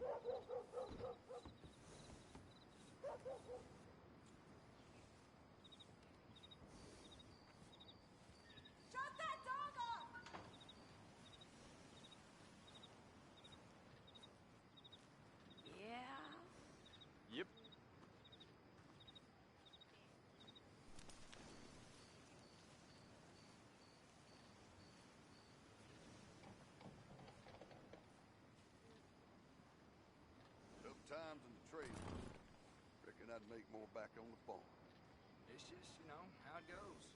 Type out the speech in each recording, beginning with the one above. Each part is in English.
Shut that dog up! Yeah? Yep. Tough times in the trade. Reckon I'd make more back on the farm. It's just, you know, how it goes.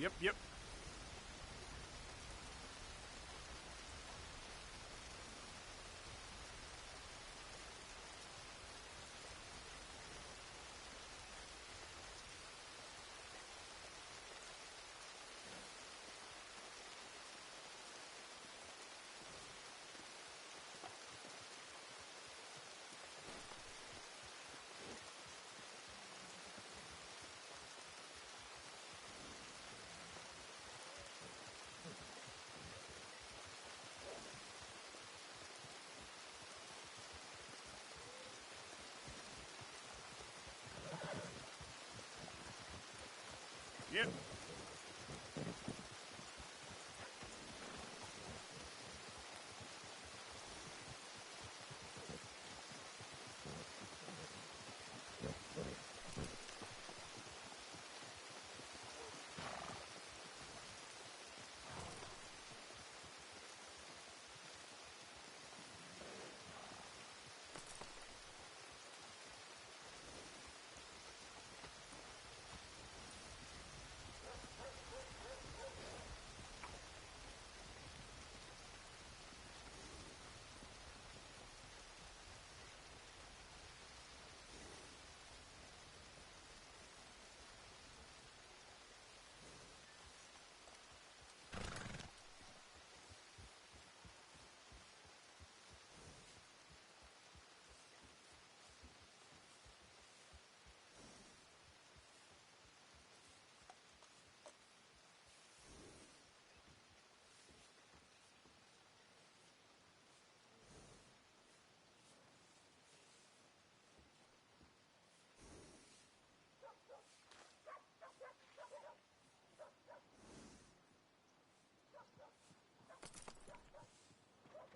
Yep, yep. Yep.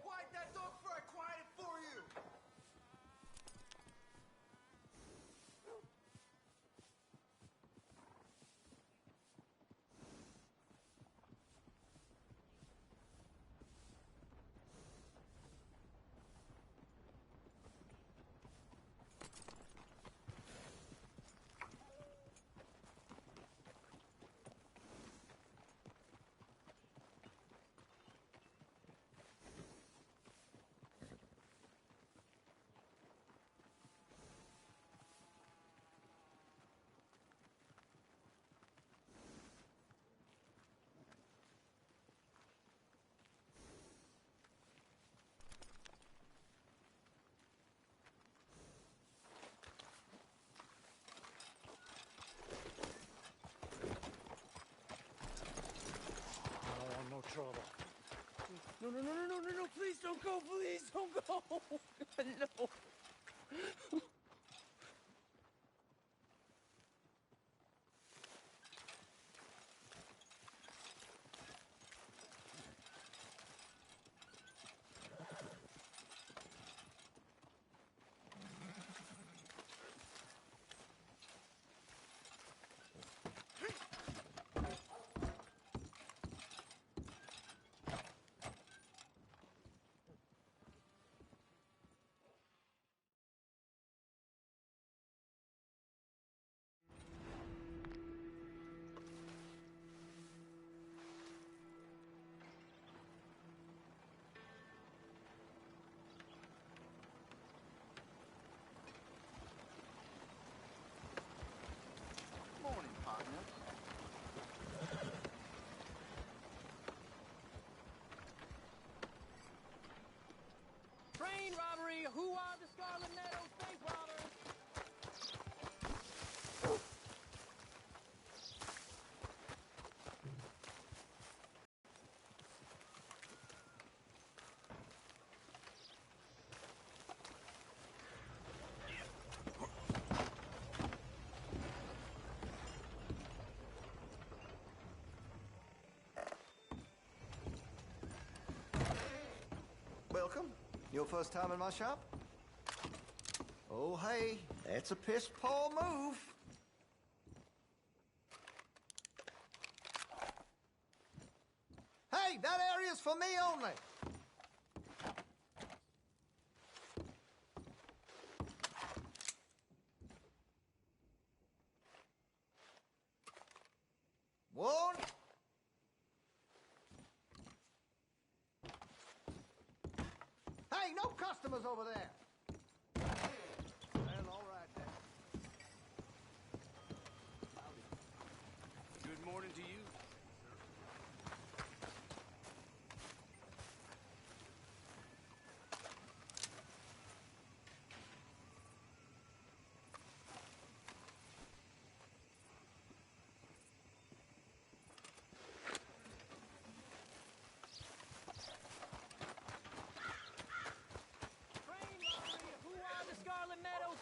Quiet that dog before I quiet it for you! I don't want no trouble. No, no, no, no, no, no, no, please don't go, please don't go. God, no. Your first time in my shop? Oh, hey, that's a piss-poor move. Hey, that area's for me only. One. Hey, no customers over there. Well, all right then. Good morning to you.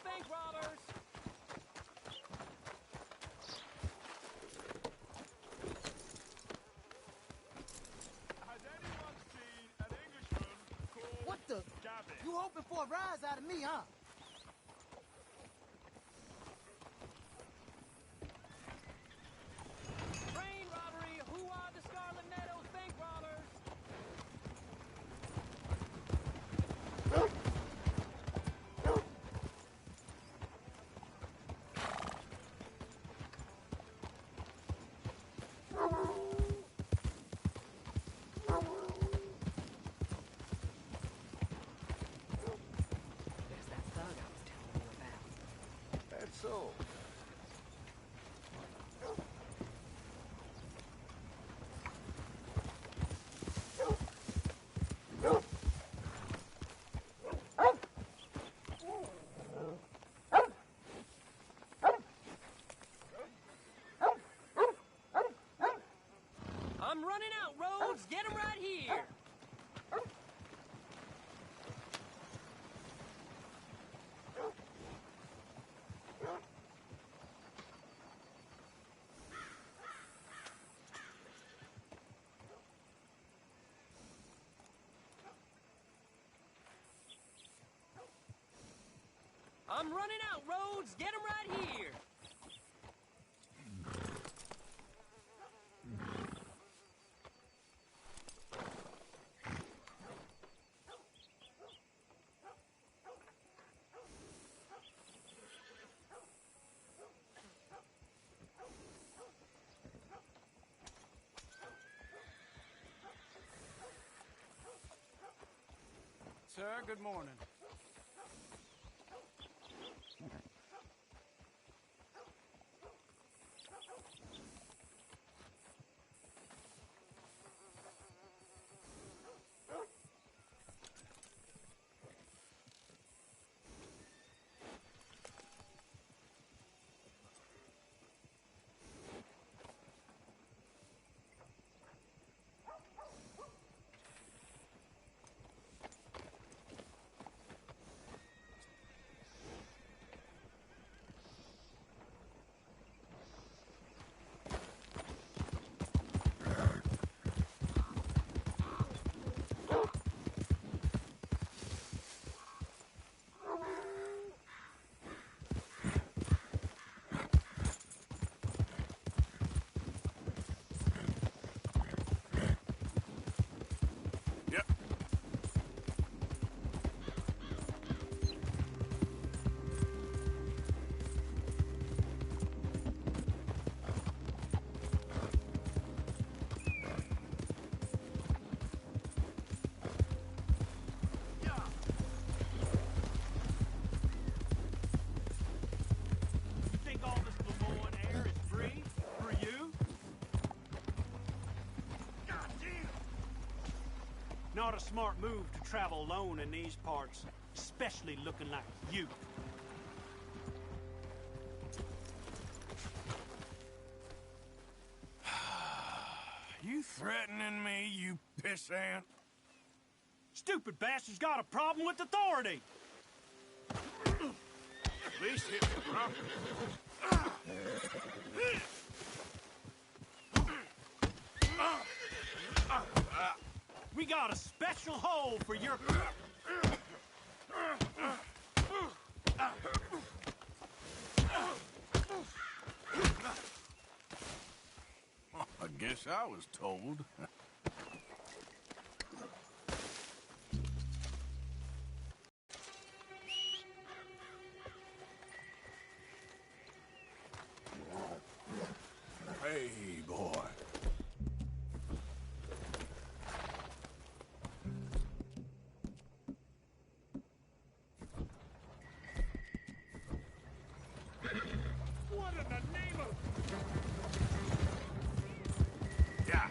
Bank robbers! Has anyone seen an Englishman called What the? Gavin? You hoping for a rise out of me, huh? Train robbery! Who are the Scarlet Meadows bank robbers? There's that thug I was telling you about. That's so. I'm running out, Rhodes! Get him right here! I'm running out, Rhodes! Get him right here! Sir, good morning. Yep. You think all this Lemoyne air is free for you? God damn! Not a smart move to travel alone in these parts, especially looking like you. You threatening me, you pissant? Stupid bastard's got a problem with authority. At least hit me properly. We got a special hole for your... I guess I was told. Hey, boy. What in the name of... Yeah.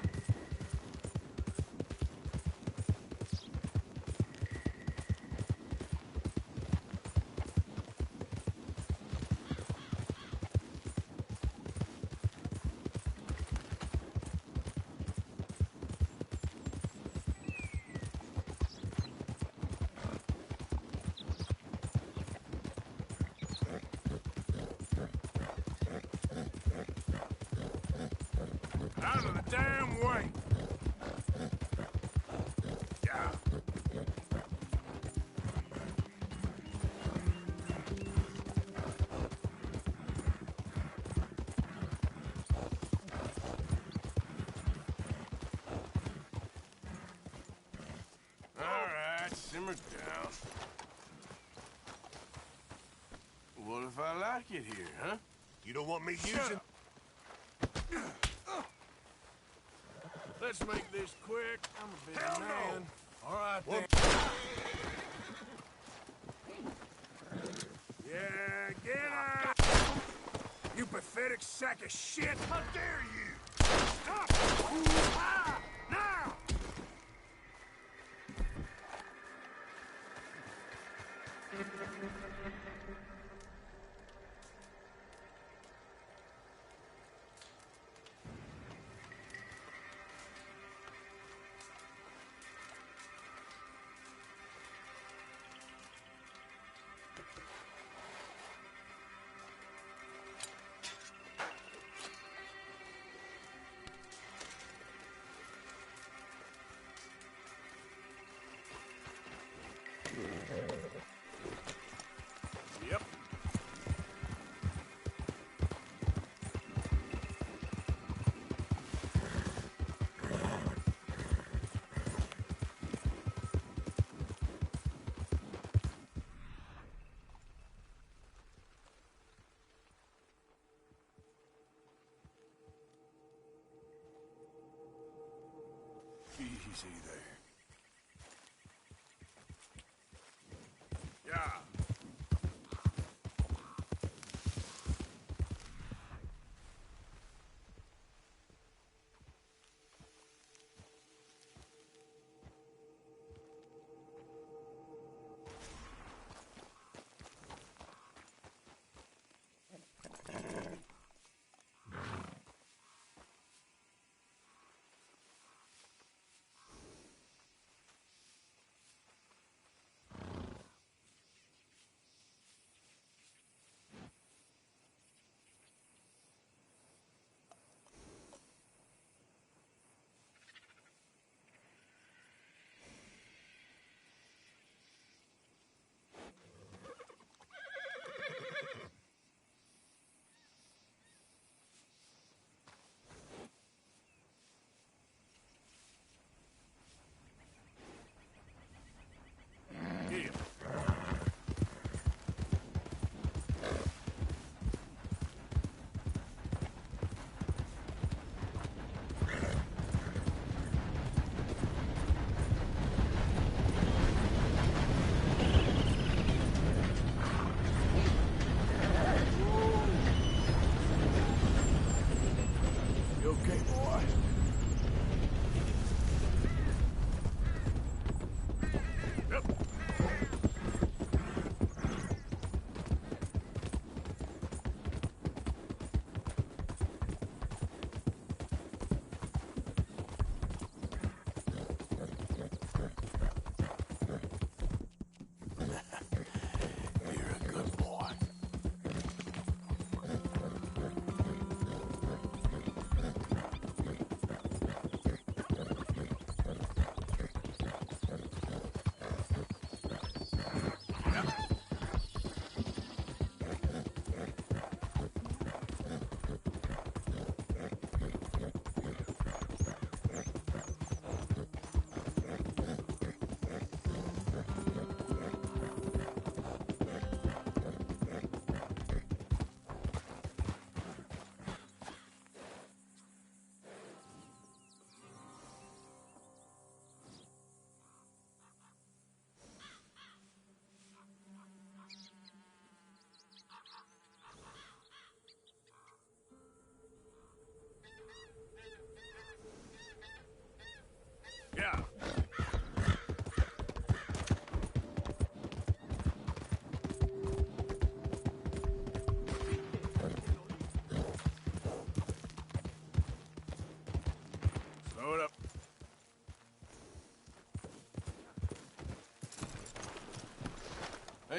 Out of the damn way! Yeah. All right, simmer down. What if I like it here, huh? You don't want me Shut using... up. Let's make this quick. I'm a busy Hell no. man. All right, then. Yeah, get out! You pathetic sack of shit! How dare you? Stop! Ah! Now! Yep. Easy there. Yeah.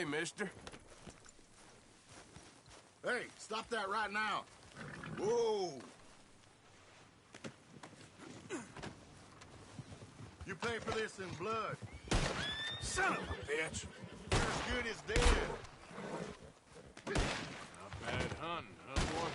Hey, mister. Hey, stop that right now. Whoa! You pay for this in blood. Son of a bitch. You're as good as dead. Not bad hunting, huh, boy?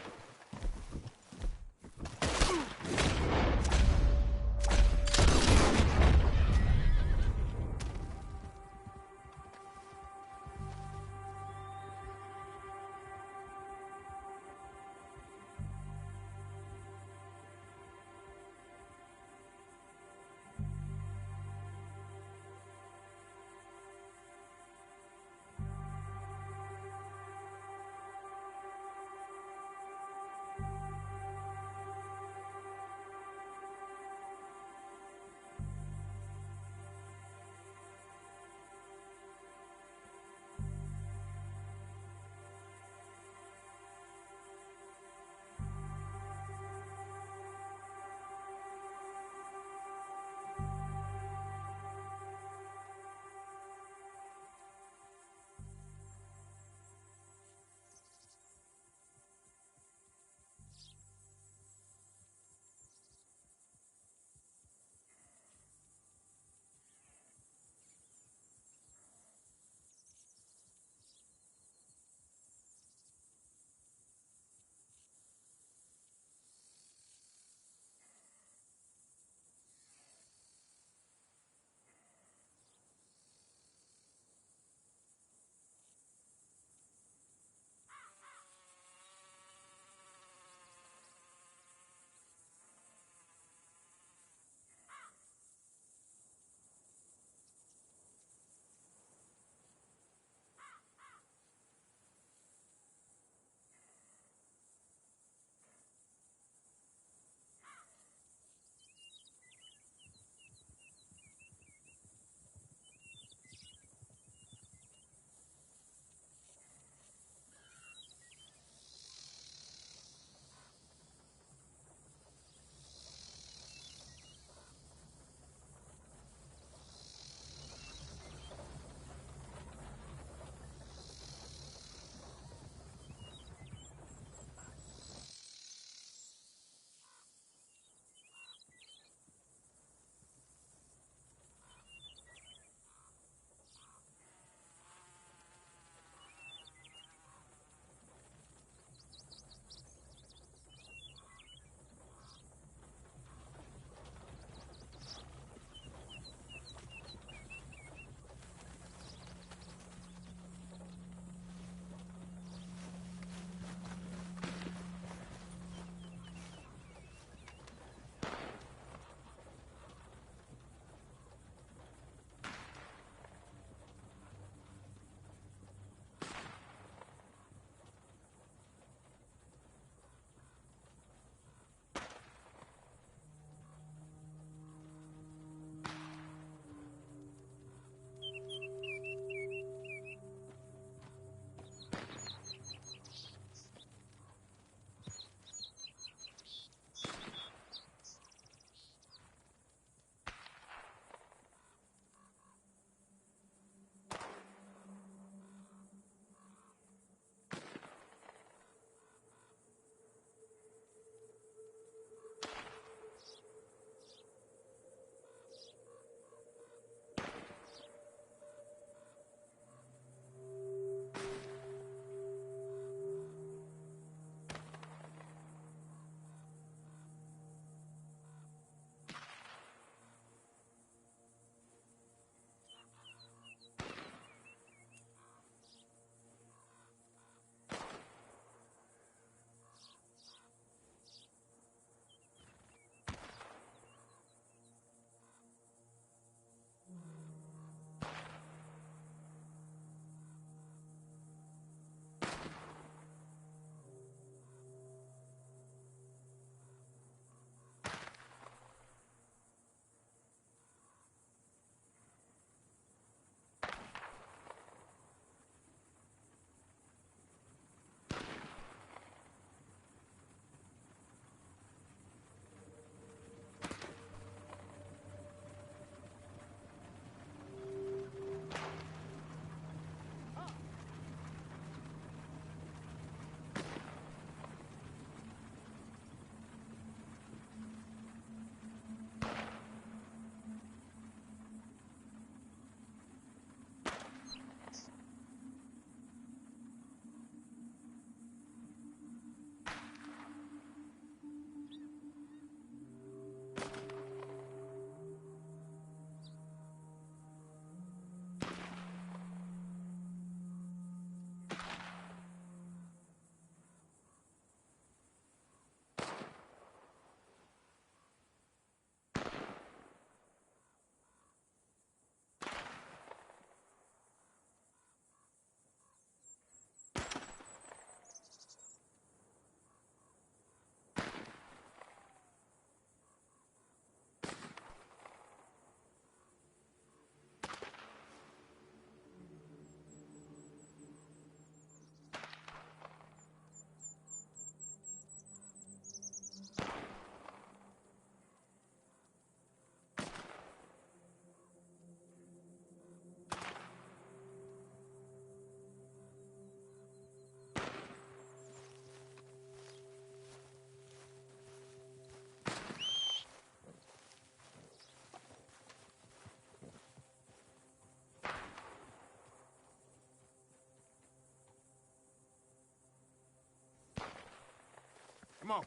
Come on.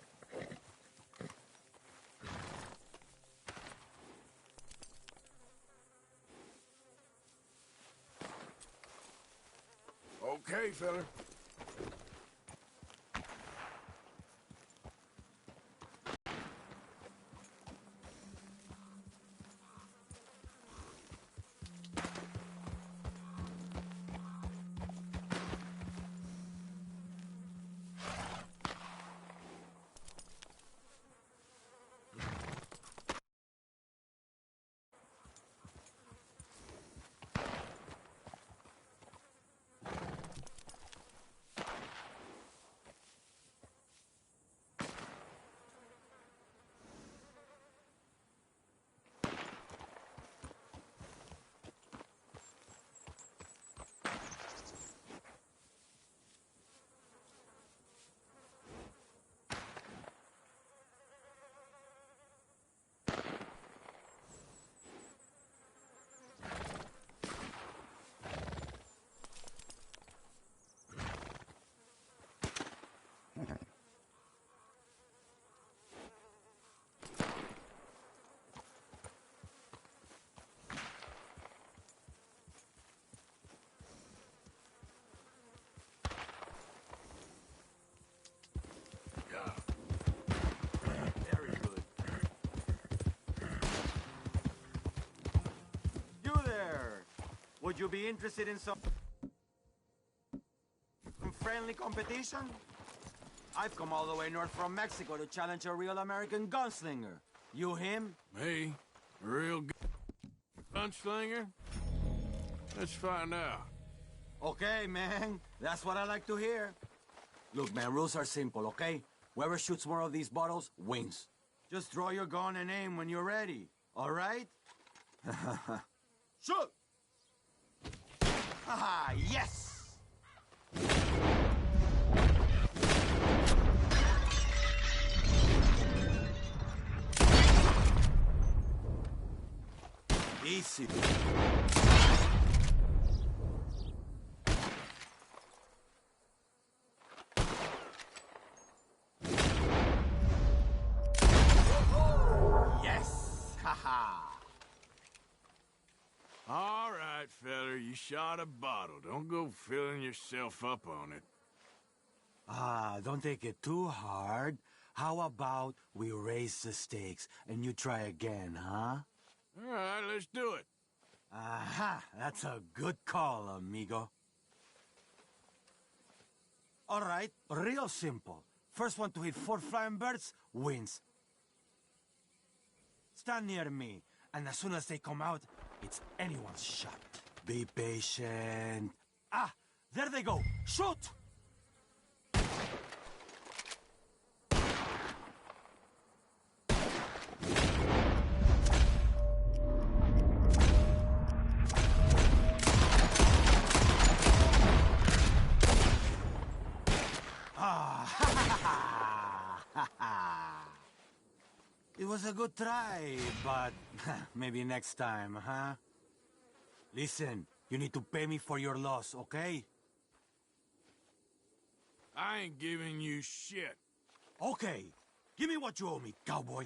Okay, fella. Very good. You there! Would you be interested in some friendly competition? I've come all the way north from Mexico to challenge a real American gunslinger. You him? Me? A real gunslinger? Let's find out. Okay, man. That's what I like to hear. Look, man, rules are simple, okay? Whoever shoots more of these bottles wins. Just draw your gun and aim when you're ready, all right? Shoot! Haha, yes! Easy. Yes! Haha! All right, fella, you shot a bottle. Don't go filling yourself up on it. Ah, don't take it too hard. How about we raise the stakes and you try again, huh? All right, let's do it. Aha! That's a good call, amigo. All right, real simple. First one to hit 4 flying birds wins. Stand near me, and as soon as they come out, it's anyone's shot. Be patient. Ah, there they go. Shoot! It was a good try, but maybe next time, huh? Listen, you need to pay me for your loss, okay? I ain't giving you shit. Okay. Give me what you owe me, cowboy.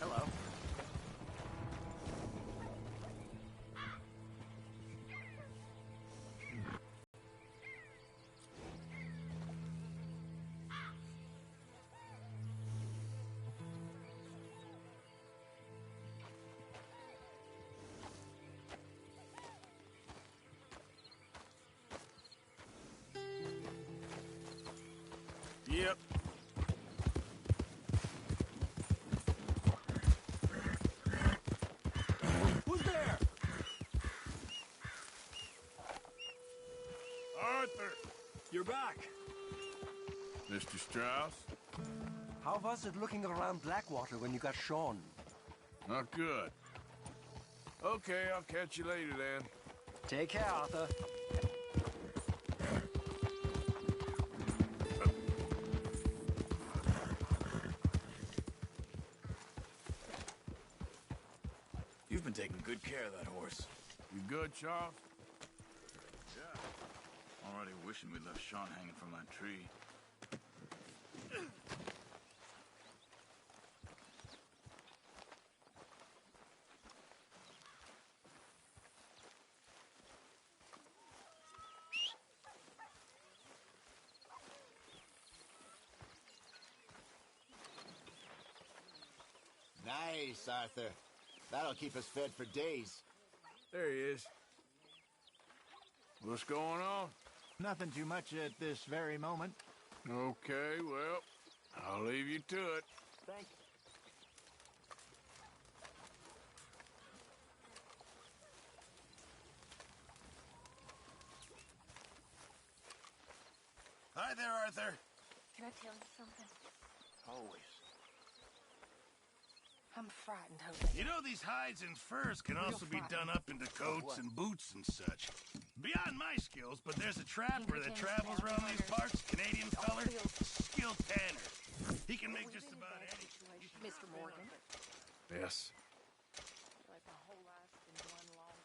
Hello. Yep. Who's there? Arthur! You're back. Mr. Strauss? How was it looking around Blackwater when you got Sean? Not good. Okay, I'll catch you later then. Take care, Arthur. You've been taking good care of that horse. You good, Charles? Yeah. Already wishing we'd left Sean hanging from that tree. Nice, Arthur. That'll keep us fed for days. There he is. What's going on? Nothing too much at this very moment. Okay, well, I'll leave you to it. Thanks. Hi there, Arthur. Can I tell you something? Always. I'm frightened, Jose. You know, these hides and furs can also be done up into coats and boots and such. Beyond my skills, but there's a trapper that travels around these parts, Canadian feller, skilled tanner. He can make just about anything. Mr. Morgan. Yes. Like my whole life's been one long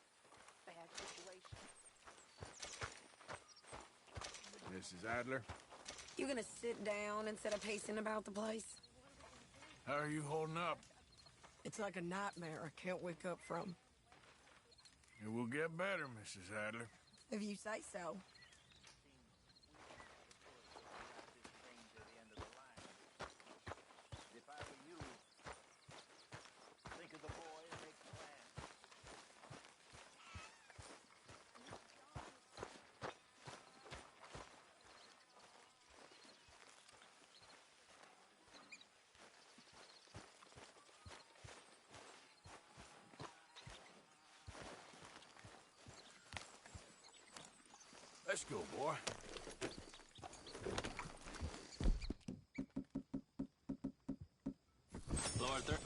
bad situation. Mrs. Adler? You gonna sit down instead of pacing about the place? How are you holding up? It's like a nightmare I can't wake up from. It will get better, Mrs. Adler. If you say so. If I were you, think of the boy and make plans. Let's go, boy. Hello, Arthur.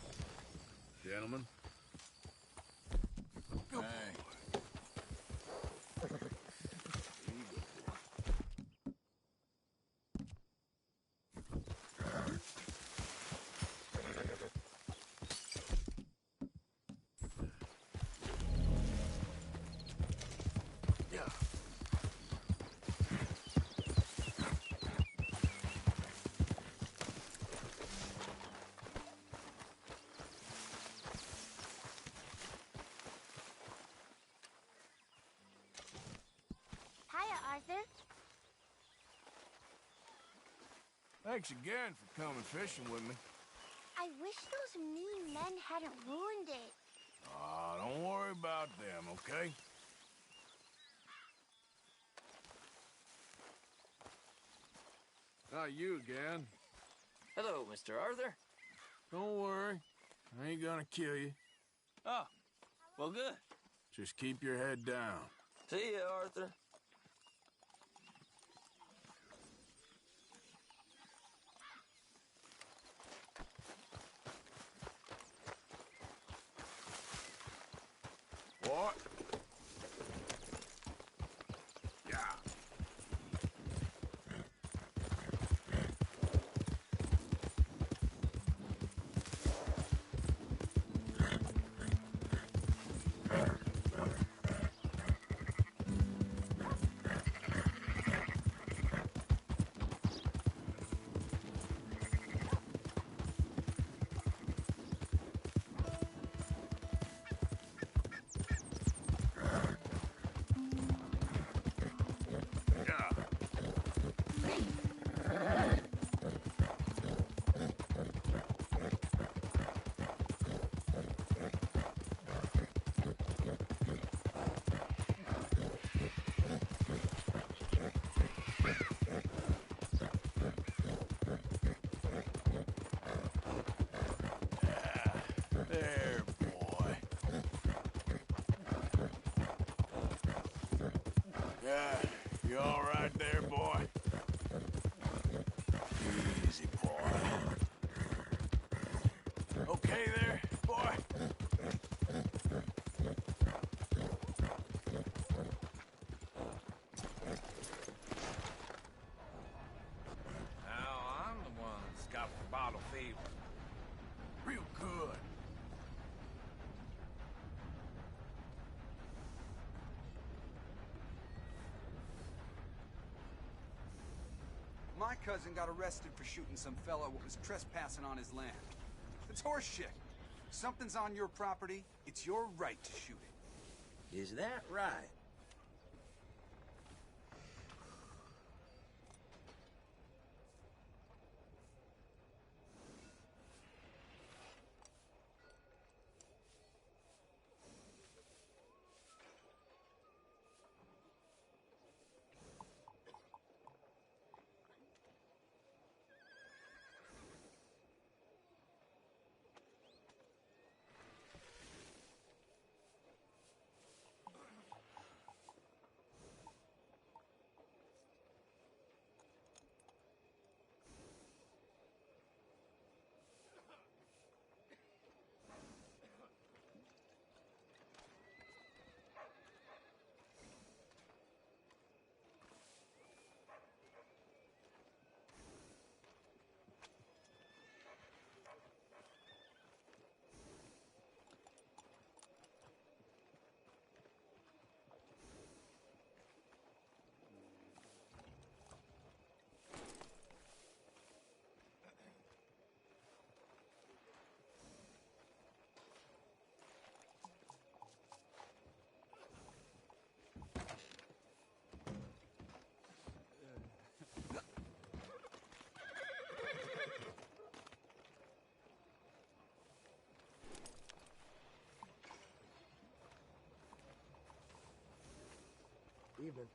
Gentlemen. Go, boy. Hiya, Arthur. Thanks again for coming fishing with me. I wish those mean men hadn't ruined it. Don't worry about them, okay? Not you again. Hello, Mr. Arthur. Don't worry. I ain't gonna kill you. Oh, well, good. Just keep your head down. See ya, Arthur. What? Yeah. There, boy. Yeah, you all right there, boy? Easy, boy. Okay there, boy? Now, I'm the one that's got the bottle fever. Real good. My cousin got arrested for shooting some fella who was trespassing on his land. It's horseshit. Something's on your property, it's your right to shoot it. Is that right? Evening.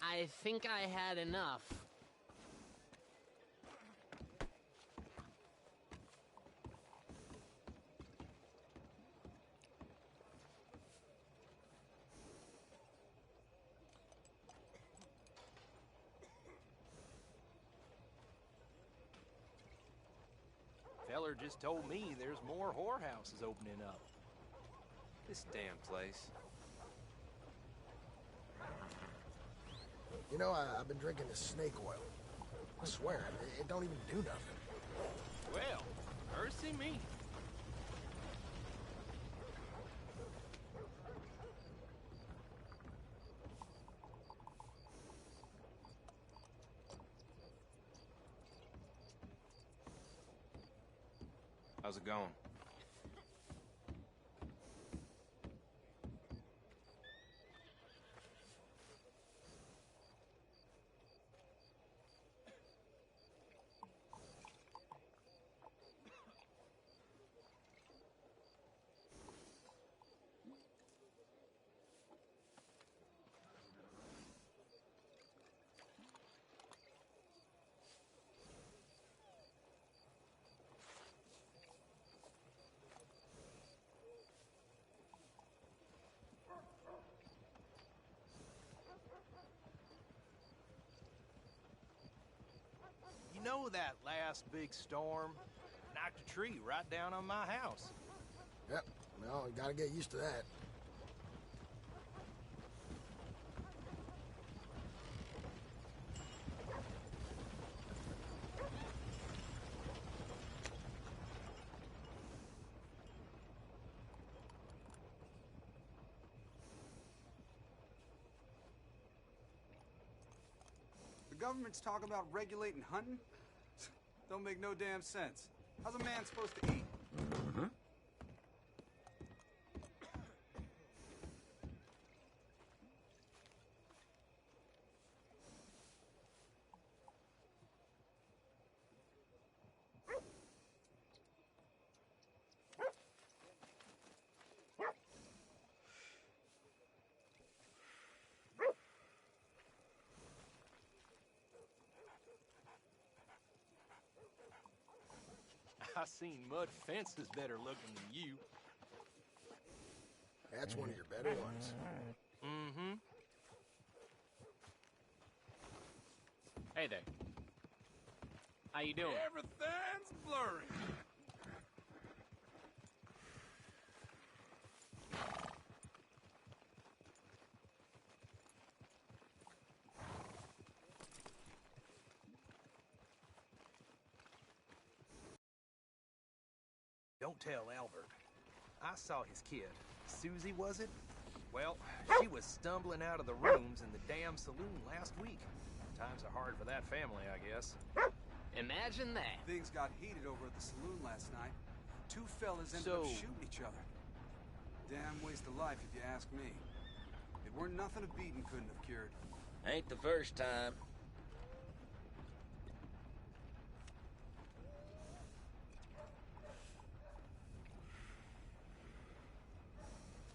I think I had enough. Feller just told me there's more whorehouses opening up. This damn place. You know, I've been drinking this snake oil. I swear, it don't even do nothing. Well, mercy me. How's it going? You know that last big storm knocked a tree right down on my house. Yep, well, you gotta get used to that. The government's talking about regulating hunting? Don't make no damn sense. How's a man supposed to eat? I seen mud fences better looking than you. That's one of your better ones. Mm-hmm. Hey there. How you doing? Everything's blurry. Don't tell Albert. I saw his kid. Susie, was it? Well, she was stumbling out of the rooms in the damn saloon last week. Times are hard for that family, I guess. Imagine that. Things got heated over at the saloon last night. Two fellas ended up shooting each other. Damn waste of life, if you ask me. It weren't nothing a beating couldn't have cured. Ain't the first time.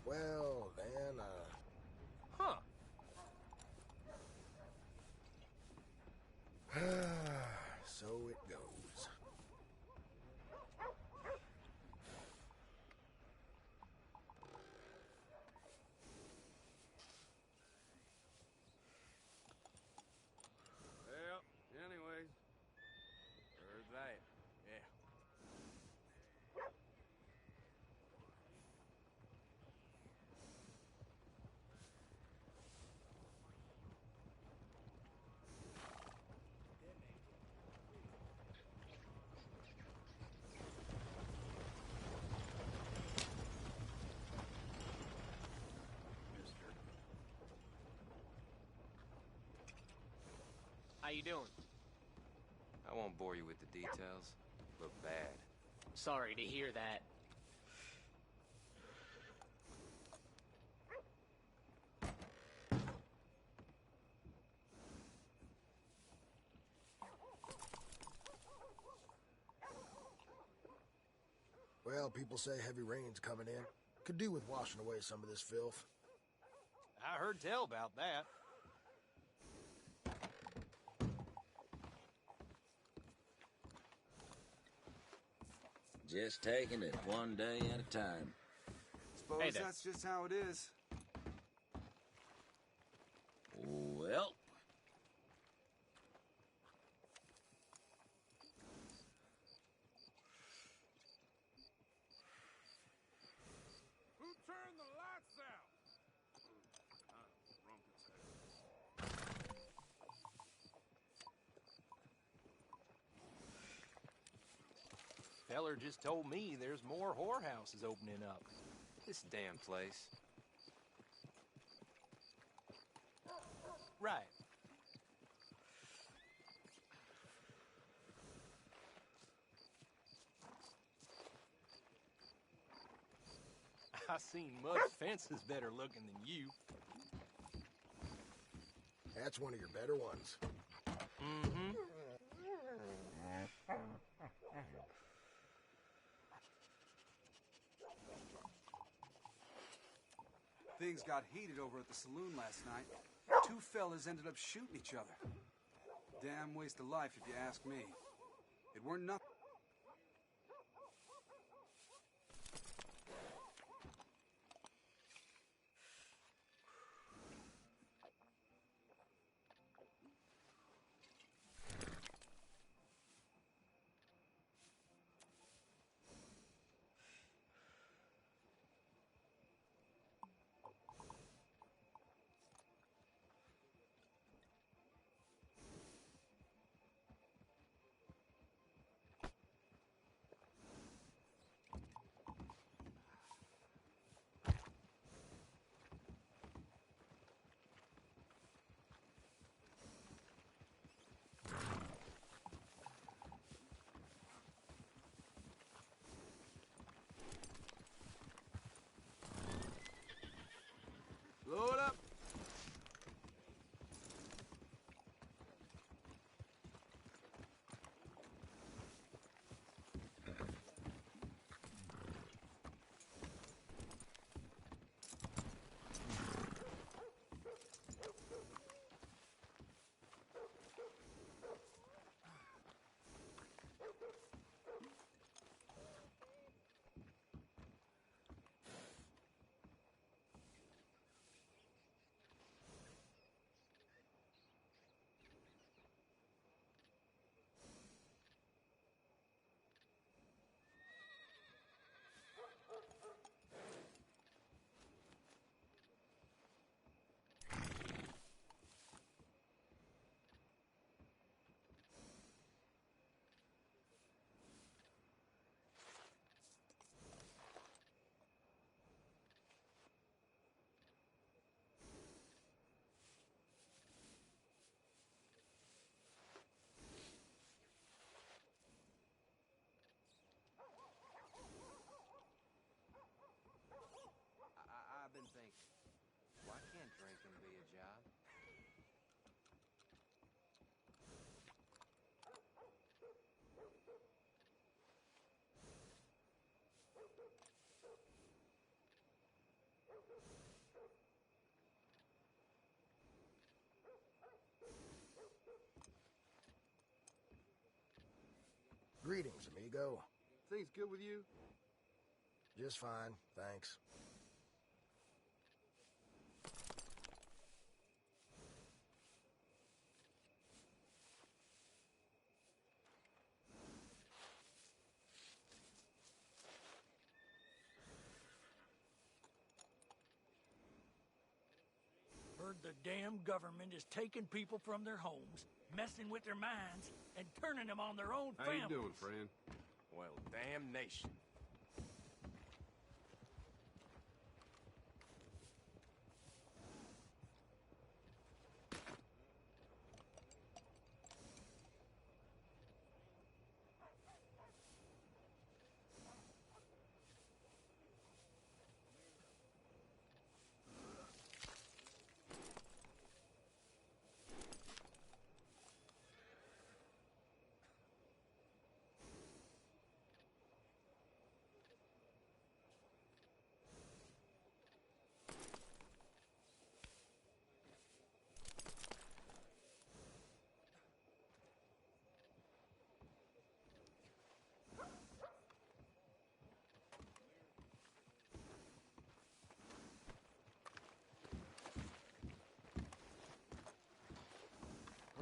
Well, then, so it goes. How you doing? I won't bore you with the details. Look bad. Sorry to hear that. Well, people say heavy rain's coming in. Could do with washing away some of this filth. I heard tell about that. Just taking it one day at a time. Suppose that's just how it is. Well... Who turned the lights out? Feller just told me there's more whorehouses opening up. This damn place. Right. I seen Mud's fences better looking than you. That's one of your better ones. Mm-hmm. Things got heated over at the saloon last night. Two fellas ended up shooting each other. Damn waste of life, if you ask me. It weren't nothing. Load up. I've been thinking, why can't drinking be a job? Greetings, amigo. Things good with you? Just fine, thanks. Heard the damn government is taking people from their homes, messing with their minds, and turning them on their own families. How you doing, friend? Well, damnation.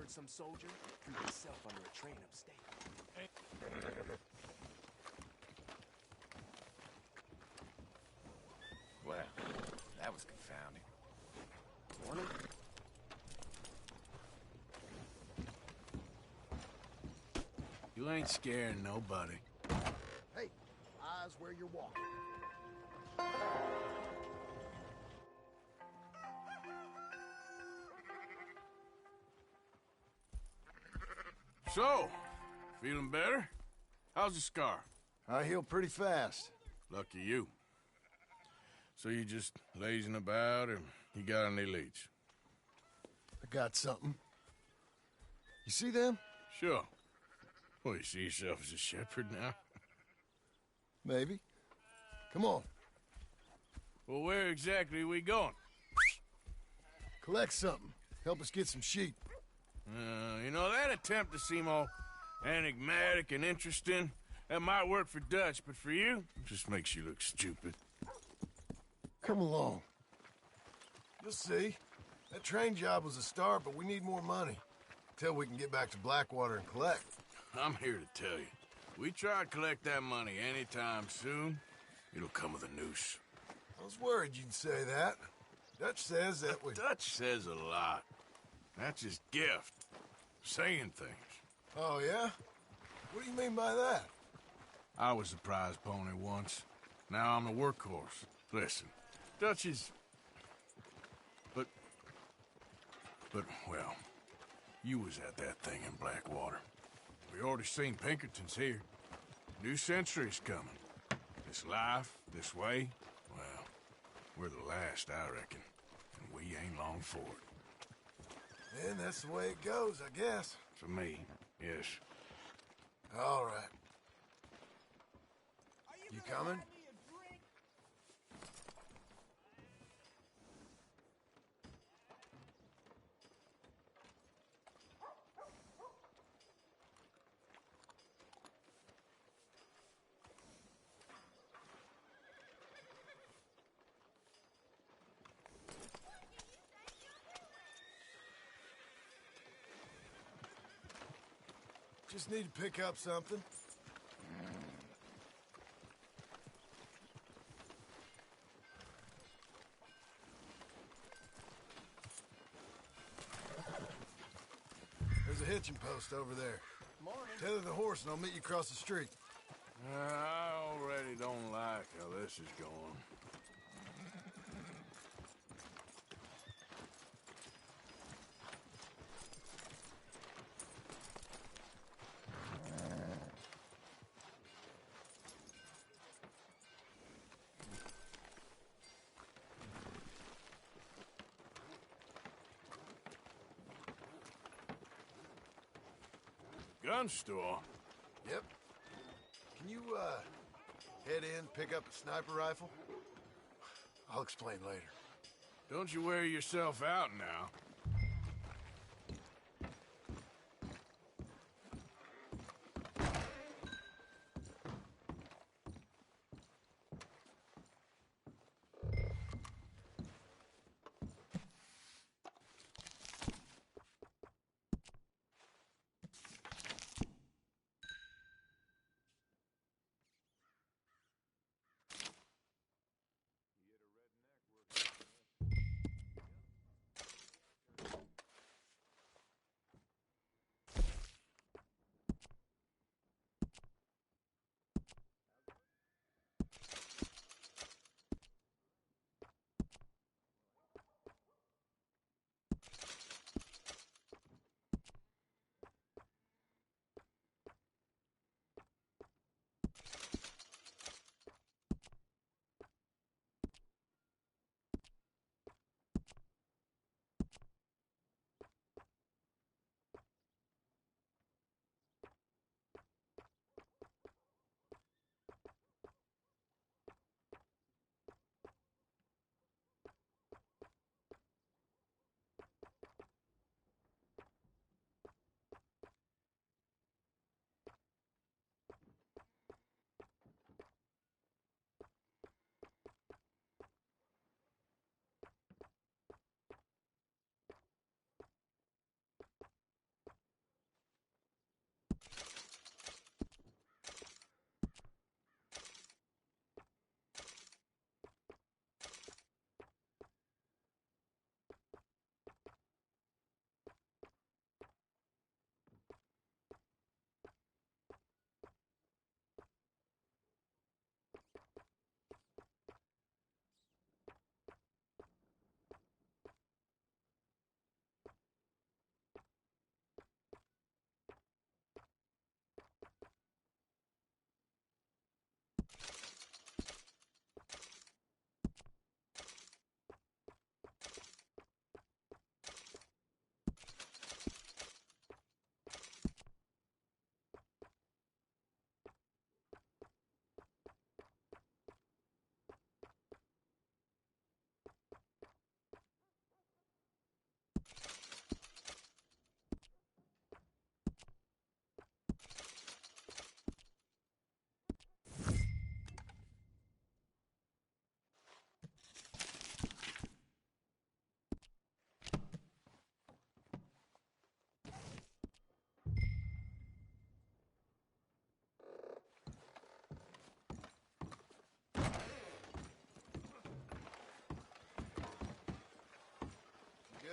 murdered some soldier and threw himself under a train upstate. Well, that was confounding. Morning. You ain't scaring nobody. Hey, eyes where you're walking. So, feeling better? How's the scar? I heal pretty fast. Lucky you. So you just lazing about, or you got any leads? I got something. You see them? Sure. Well, you see yourself as a shepherd now? Maybe. Come on. Well, where exactly are we going? Collect something. Help us get some sheep. You know, that attempt to seem all enigmatic and interesting, that might work for Dutch, but for you, it just makes you look stupid. Come along. You'll see. That train job was a start, but we need more money. Till we can get back to Blackwater and collect. I'm here to tell you. We try to collect that money anytime soon, it'll come with a noose. I was worried you'd say that. Dutch says that we... Dutch says a lot. That's his gift. Saying things. Oh, yeah? What do you mean by that? I was the prize pony once. Now I'm the workhorse. Listen, Dutch is... But, well, you was at that thing in Blackwater. We already seen Pinkertons here. New century's coming. This life, this way, well, we're the last, I reckon. And we ain't long for it. Then that's the way it goes, I guess. For me, yes. All right. You coming? Just need to pick up something. There's a hitching post over there. Morning. Tether the horse and I'll meet you across the street. I already don't like how this is going. Gun store? Yep. Can you, head in, pick up a sniper rifle? I'll explain later. Don't you wear yourself out now.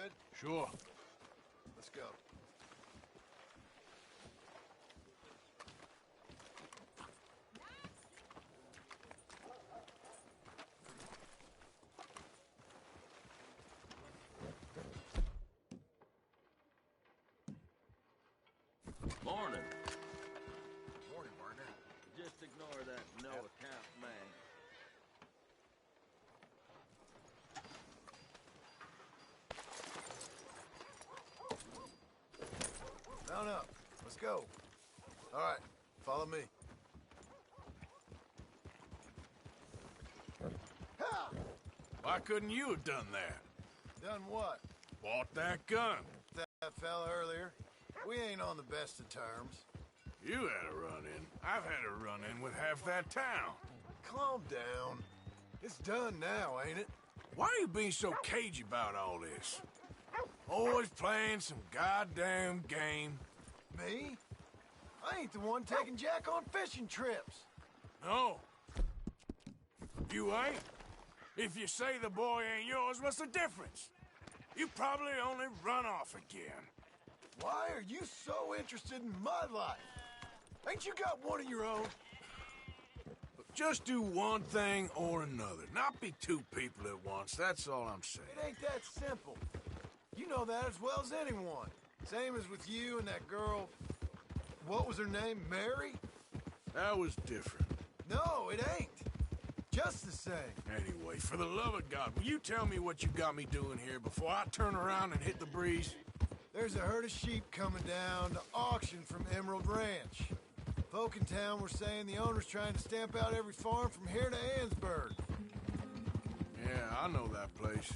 good? Sure. Let's go. Morning. Morning, partner. Just ignore that no account man. Mount up. Let's go. All right, follow me. Ha! Why couldn't you have done that? Done what? Bought that gun. That fella earlier. We ain't on the best of terms. You had a run-in. I've had a run-in with half that town. Calm down. It's done now, ain't it? Why are you being so cagey about all this? Always playing some goddamn game. Me? I ain't the one taking Jack on fishing trips. No. You ain't? If you say the boy ain't yours, what's the difference? You probably only run off again. Why are you so interested in my life? Ain't you got one of your own? Just do one thing or another. Not be two people at once, that's all I'm saying. It ain't that simple. You know that as well as anyone. Same as with you and that girl... What was her name? Mary? That was different. No, it ain't. Just the same. Anyway, for the love of God, will you tell me what you got me doing here before I turn around and hit the breeze? There's a herd of sheep coming down to auction from Emerald Ranch. Folk in town were saying the owner's trying to stamp out every farm from here to Ansburg. Yeah, I know that place.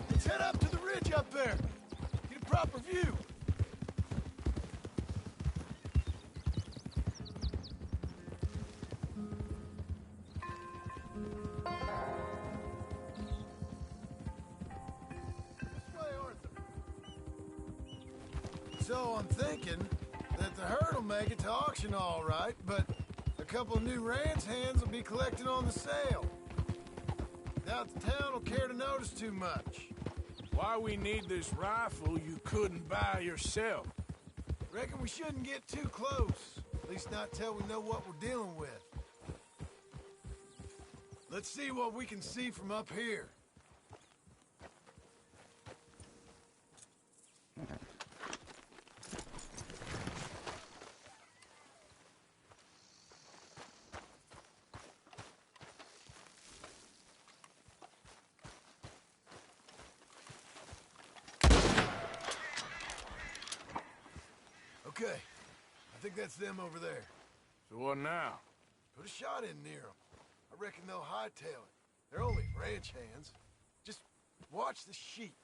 Let's head up to the ridge up there. Get a proper view. This way, Arthur. So I'm thinking that the herd will make it to auction all right, but a couple of new ranch hands will be collecting on the sale. Doubt the town will care to notice too much. Why we need this rifle you couldn't buy yourself? Reckon we shouldn't get too close. At least not till we know what we're dealing with. Let's see what we can see from up here. Okay, I think that's them over there. So what now? Put a shot in near them. I reckon they'll hightail it. They're only ranch hands. Just watch the sheep.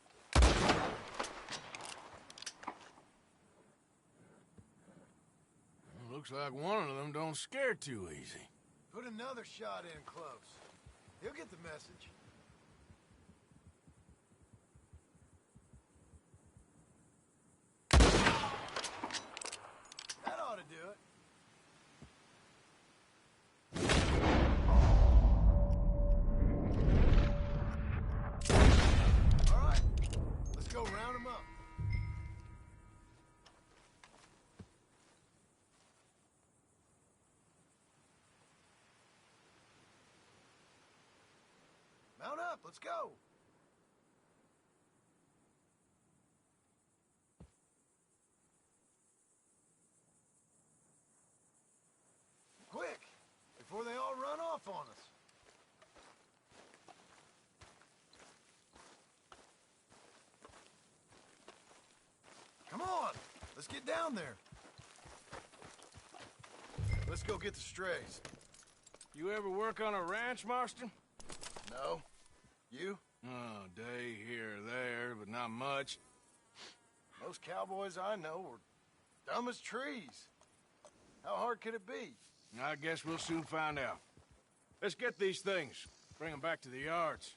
Looks like one of them don't scare too easy. Put another shot in close. He'll get the message. That ought to do it. All right, let's go round them up. up. Let's go. Quick, before they all run off on us. Come on, let's get down there. Let's go get the strays. You ever work on a ranch, Marston? No. You? Oh, day here or there, but not much. Most cowboys I know were dumb as trees. How hard could it be? I guess we'll soon find out. Let's get these things. Bring them back to the yards.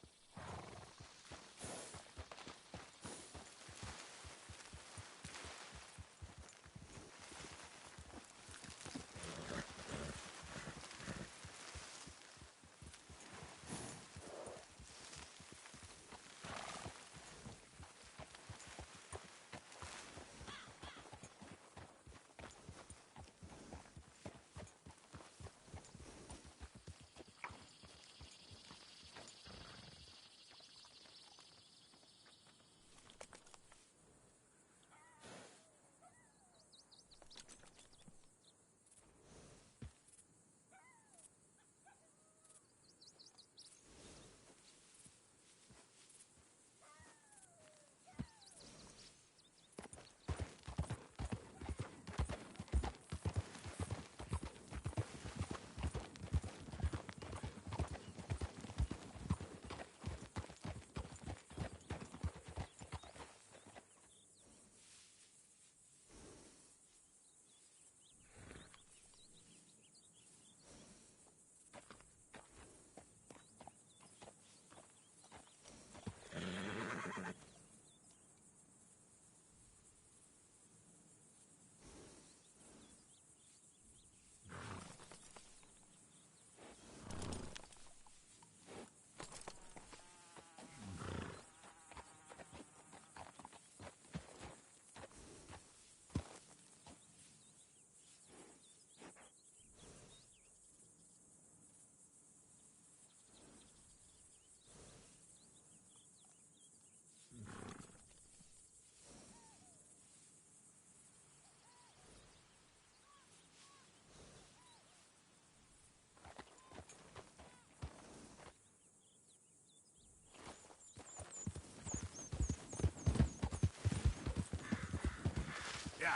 Yeah.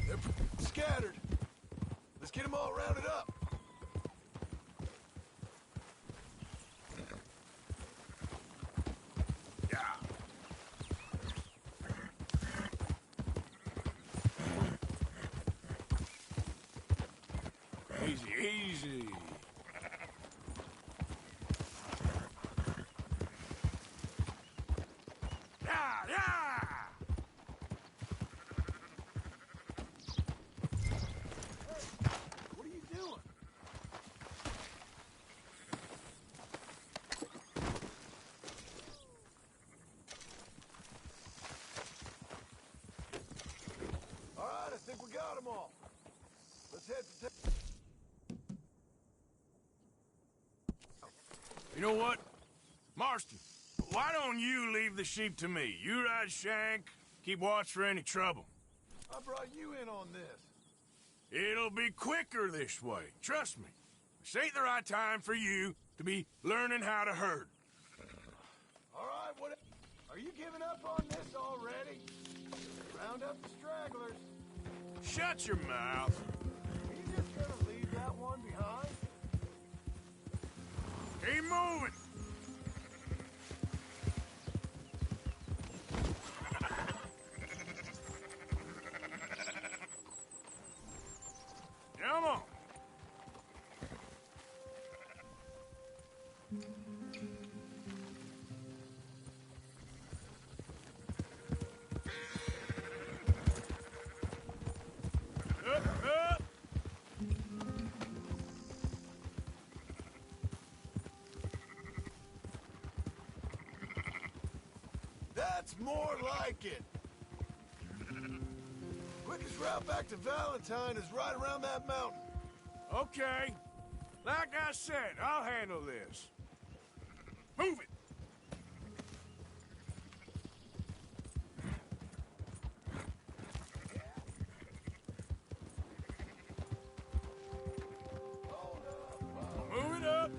They're scattered. Let's get them all rounded up. Yeah. Easy, easy. What are you doing? All right, I think we got them all. Let's head to You know what? Marston, why don't you leave the sheep to me? You ride Shank, keep watch for any trouble. I brought you in on this. It'll be quicker this way. Trust me. This ain't the right time for you to be learning how to herd. All right, what? Are you giving up on this already? Round up the stragglers. Shut your mouth. Are you just gonna leave that one behind? Keep moving. Come on. Up, up. That's more like it. Quickest route back to Valentine is right around that mountain. Okay. Like I said, I'll handle this. Move it! Move it up!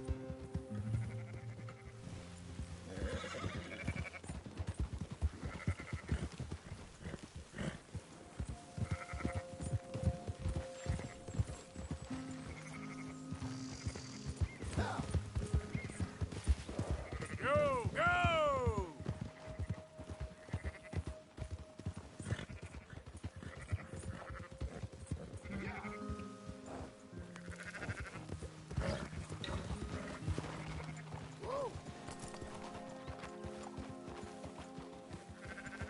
Go, go! Whoa!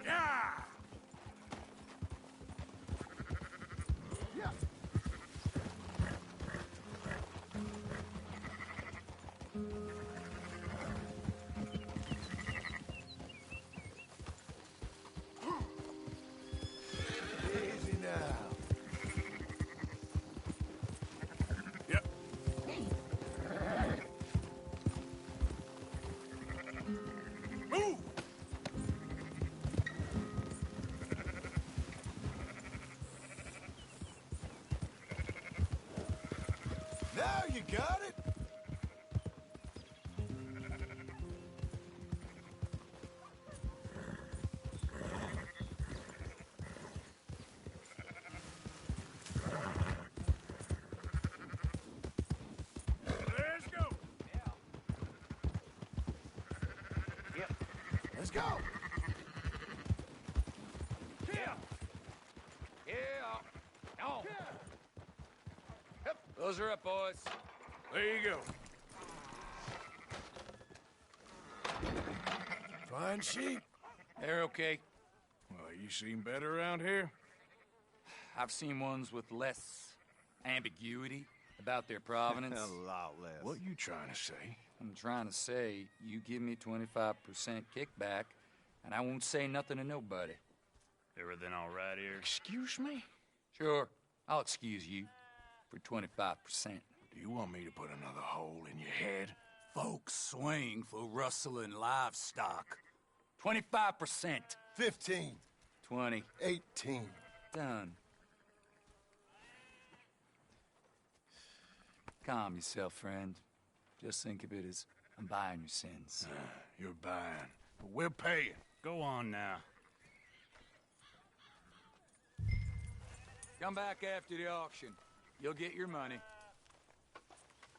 Yeah! Yeah! Easy now. Yep. Move! Now you got it? Let's go! Let's go! Yeah. On. Yep. Those are up, boys. There you go. Fine sheep. They're okay. Well, you seem better around here. I've seen ones with less ambiguity about their provenance. A lot less. What you trying to say? I'm trying to say, you give me 25% kickback, and I won't say nothing to nobody. Everything all right here? Excuse me? Sure, I'll excuse you for 25%. Do you want me to put another hole in your head? Folks swing for rustling livestock. 25%. 15. 20. 18. Done. Calm yourself, friend. Just think of it as I'm buying your sins. You're buying, but we're paying. Go on now. Come back after the auction. You'll get your money.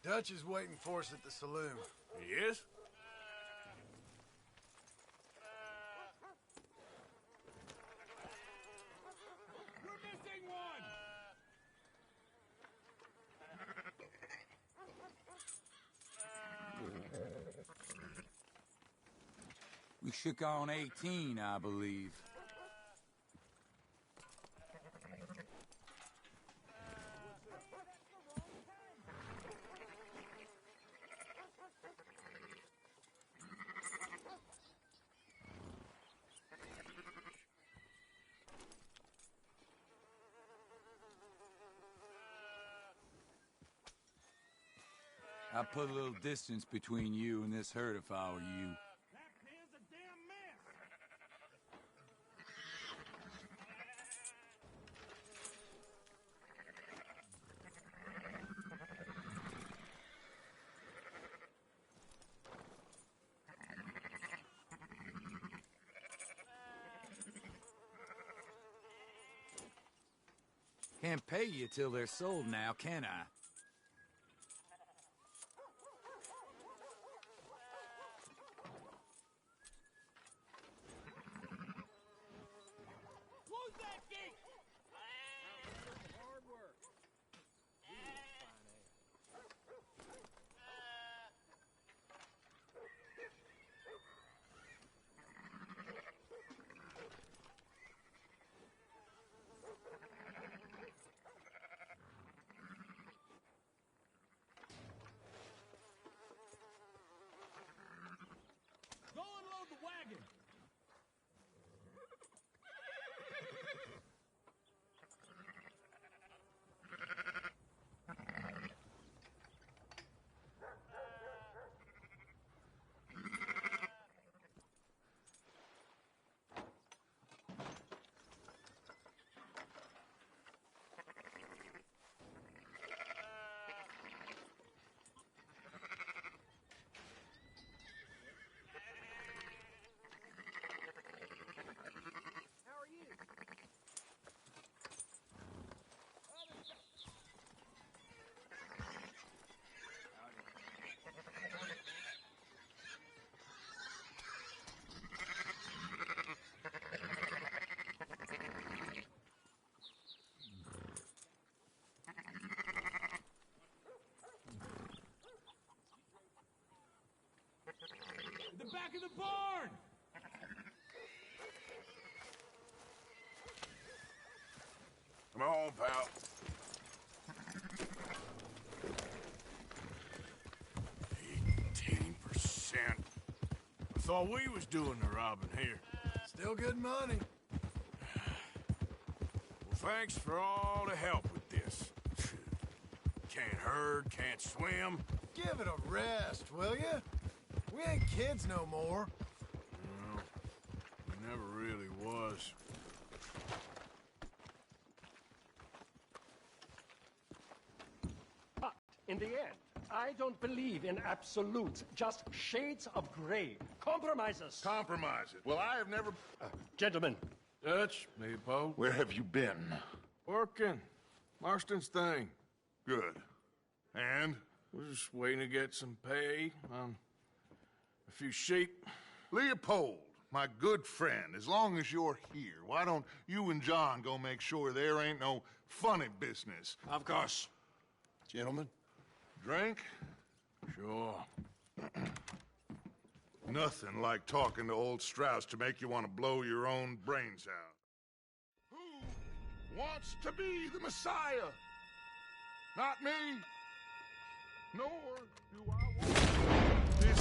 Dutch is waiting for us at the saloon. He is? We're missing one! We shook on 18, I believe. I'd put a little distance between you and this herd if I were you. That pen's a damn mess! Can't pay you till they're sold now, can I? Close that gate! Hard work. back of the barn! Come on, pal. 18%. I thought we was doing the robbing here. Still good money. Well, thanks for all the help with this. Can't herd, can't swim. Give it a rest, will you? We ain't kids no more. No, we never really was. But in the end, I don't believe in absolutes, just shades of gray. Compromises. Compromises. Well, I have never... Gentlemen. Dutch, me, Poe. Where have you been? Working. Marston's thing. Good. And? We're just waiting to get some pay on a few sheep. Leopold, my good friend, as long as you're here, why don't you and John go make sure there ain't no funny business? Of course. Gentlemen, drink? Sure. Nothing like talking to old Strauss to make you want to blow your own brains out. Who wants to be the Messiah? Not me. Nor do I want this.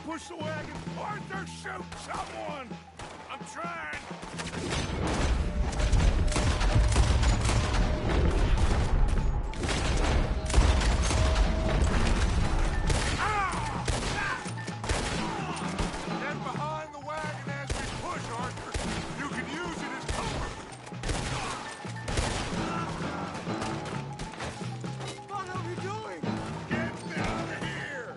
Push the wagon! Arthur, shoot someone! I'm trying! Get behind the wagon as we push, Arthur! You can use it as cover! What are we doing? Get me out of here!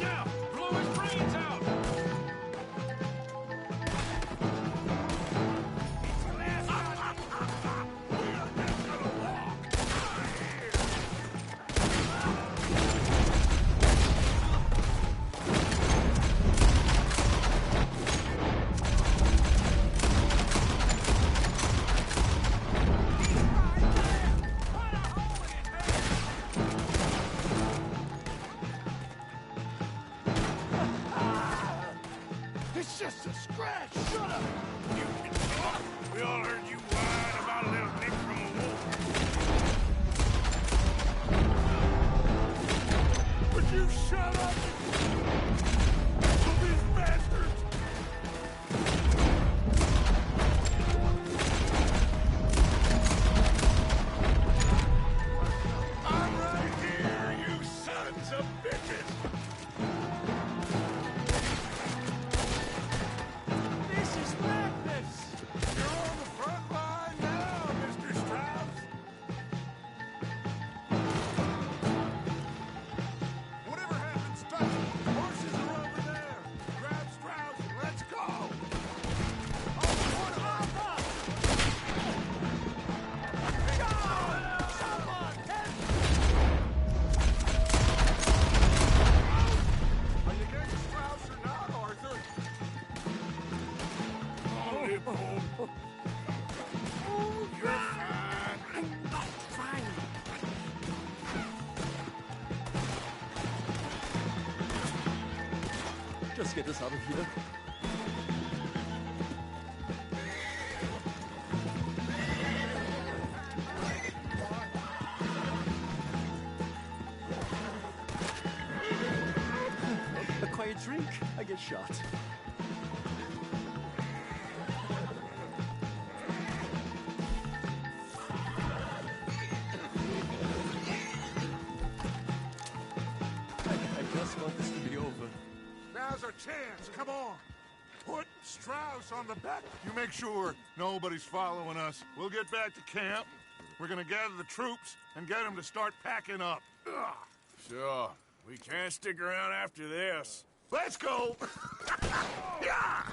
Now, blow his brains out! It's just a scratch! Shut up! You can talk! We all heard you whine about a little nick from a wolf. Would you shut up? These bastards! I'm right here, you sons of bitches! This is madness! You're on the front line now, Mr. Strauss! Whatever happens, touch him! Just get us out of here. A quiet drink, I get shot. I just want this to be over. Now's our chance. Come on. Put Strauss on the back. You make sure nobody's following us. We'll get back to camp. We're gonna gather the troops and get them to start packing up. Ugh. Sure. We can't stick around after this. Let's go! Yeah!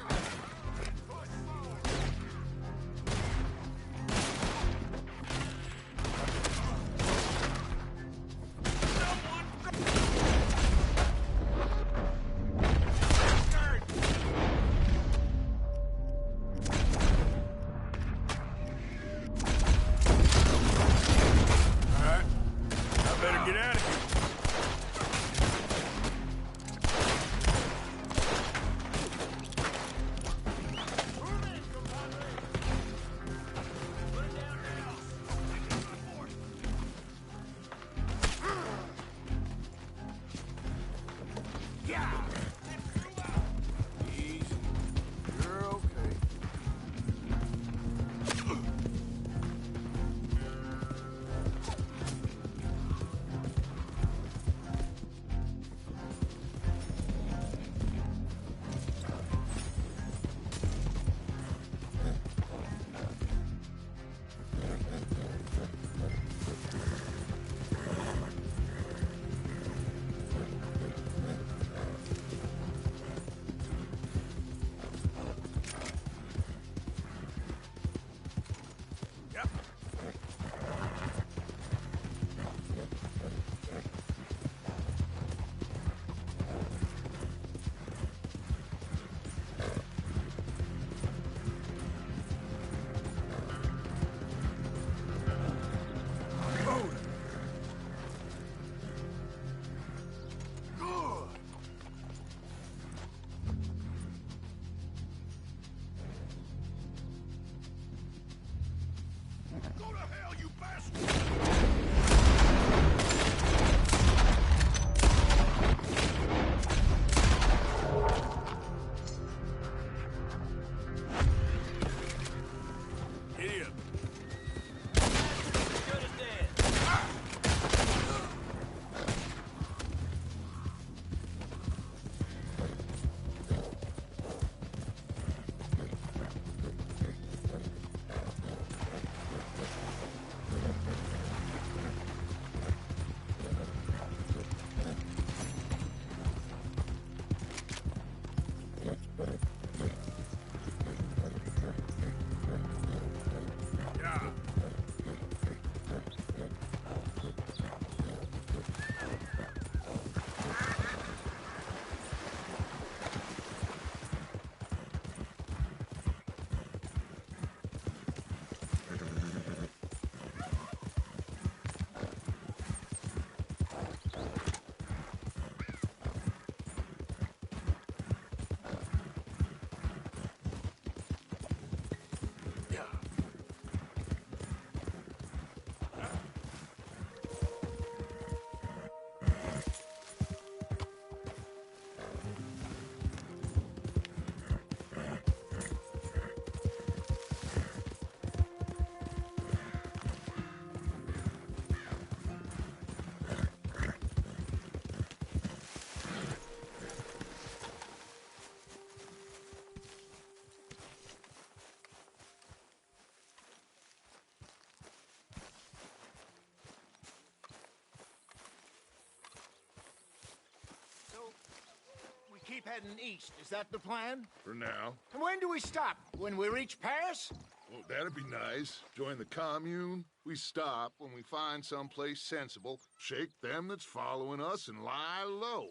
Keep heading east. Is that the plan? For now. And when do we stop? When we reach Paris? Well, that'd be nice. Join the commune. We stop when we find someplace sensible, shake them that's following us, and lie low.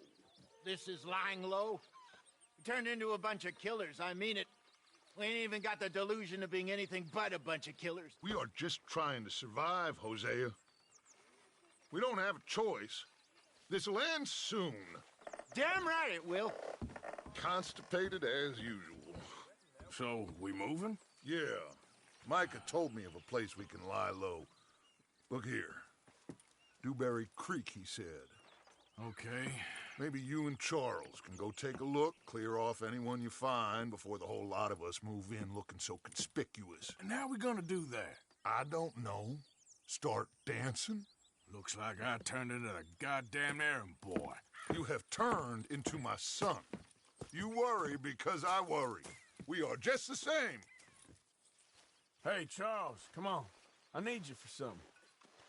This is lying low? We turned into a bunch of killers, I mean it. We ain't even got the delusion of being anything but a bunch of killers. We are just trying to survive, Hosea. We don't have a choice. This'll end soon. Damn right it will. constipated as usual. So, we moving? Yeah. Micah told me of a place we can lie low. Look here. Dewberry Creek, he said. Okay. Maybe you and Charles can go take a look, clear off anyone you find before the whole lot of us move in looking so conspicuous. And how we gonna do that? I don't know. Start dancing? Looks like I turned into a goddamn errand boy. You have turned into my son. You worry because I worry. We are just the same. Hey, Charles, come on. I need you for something.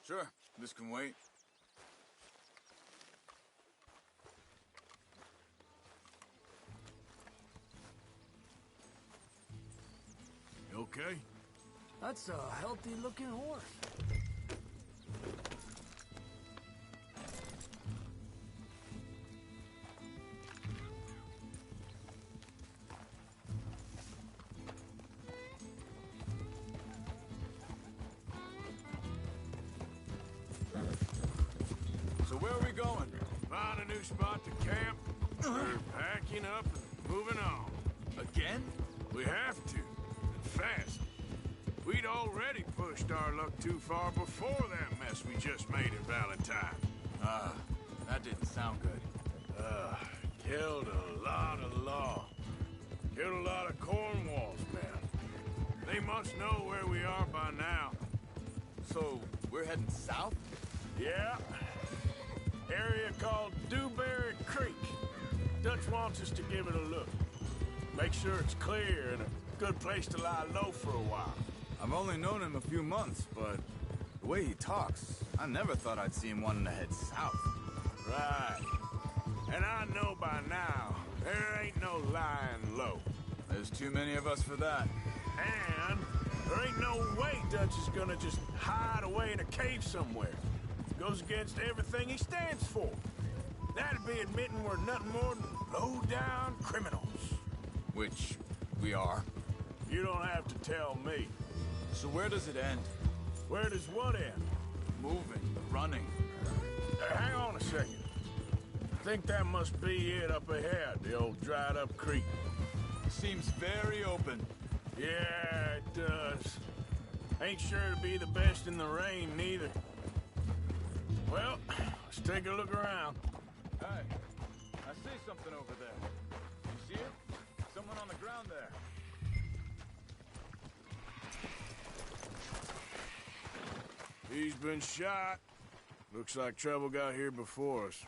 Sure, this can wait. You okay? That's a healthy-looking horse. So where are we going? Find a new spot to camp. We're packing up and moving on. Again? We have to. And fast. We'd already pushed our luck too far before that mess we just made in Valentine. That didn't sound good. Killed a lot of law. Killed a lot of Cornwall's men. They must know where we are by now. So, we're heading south? Yeah. Area called Dewberry Creek. Dutch wants us to give it a look. Make sure it's clear and a good place to lie low for a while. I've only known him a few months, but the way he talks, I never thought I'd see him wanting to head south. Right. And I know by now, there ain't no lying low. There's too many of us for that. And there ain't no way Dutch is gonna just hide away in a cave somewhere. Goes against everything he stands for. That'd be admitting we're nothing more than low-down criminals. Which we are. You don't have to tell me. So where does it end? Where does what end? Moving, running. Hang on a second. I think that must be it up ahead, the old dried-up creek. Seems very open. Yeah, it does. Ain't sure to be the best in the rain, neither. Well, let's take a look around. Hey, I see something over there. You see it? Someone on the ground there. He's been shot. Looks like trouble got here before us.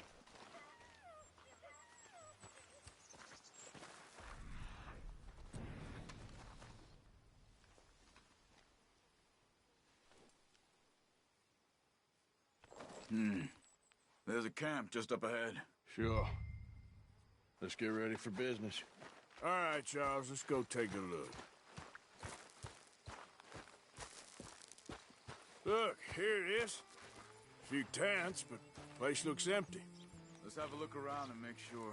There's a camp just up ahead. Sure. Let's get ready for business. All right, Charles, let's go take a look. Look, here it is. A few tents, but the place looks empty. Let's have a look around and make sure.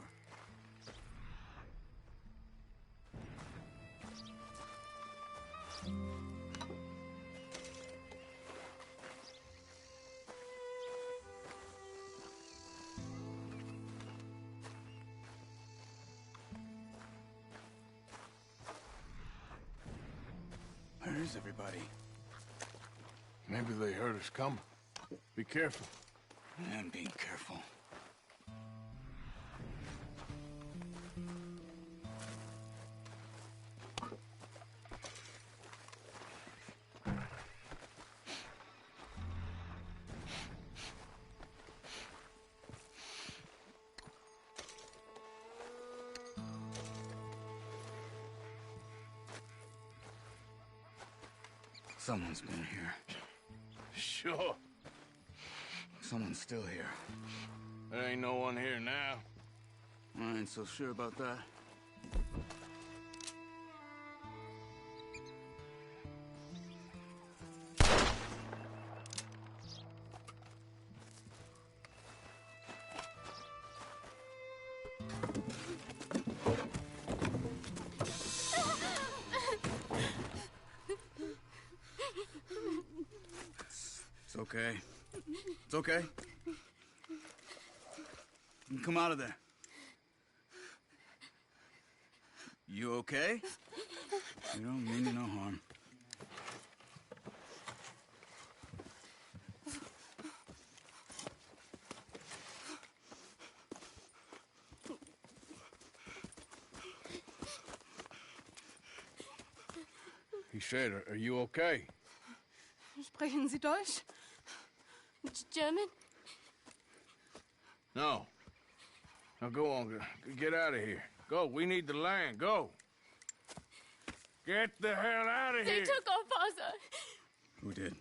Where is everybody? Maybe they heard us coming. Be careful. I'm being careful. Someone's been here. Sure. Someone's still here. There ain't no one here now. I ain't so sure about that. It's okay. It's okay. You can come out of there. You okay? You don't mean you no harm. He said, are you okay? Sprechen Sie Deutsch? German? No. Now go on, get out of here. Go, we need the land, go. Get the hell out of They here. took our father. Who did?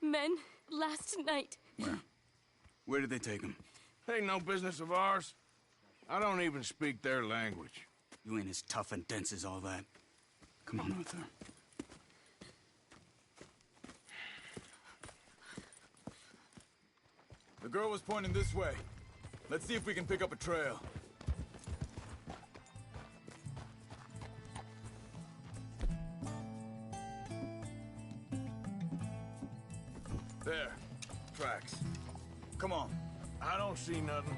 Men, last night. Where? Where did they take him? Ain't no business of ours. I don't even speak their language. You ain't as tough and dense as all that. Come on, Arthur. The girl was pointing this way. Let's see if we can pick up a trail. There. Tracks. Come on. I don't see nothing.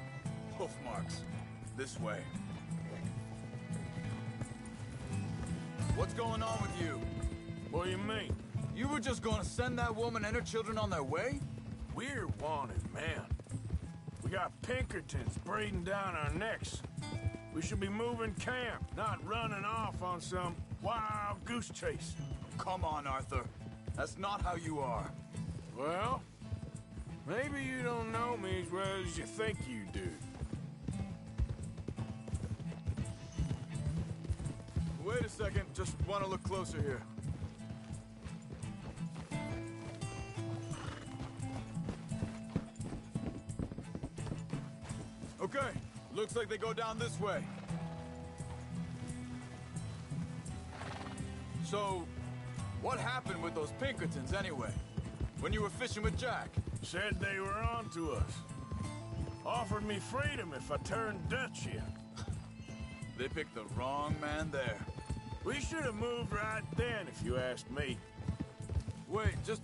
Hoof marks. This way. What's going on with you? What do you mean? You were just gonna send that woman and her children on their way? We're wanted men. We got Pinkertons breathing down our necks. We should be moving camp, not running off on some wild goose chase. Come on, Arthur. That's not how you are. Well, maybe you don't know me as well as you think you do. Wait a second. Just want to look closer here. Okay, looks like they go down this way. So, what happened with those Pinkertons anyway? When you were fishing with Jack? Said they were on to us. Offered me freedom if I turned Dutch in. They picked the wrong man there. We should have moved right then, if you asked me. Wait, just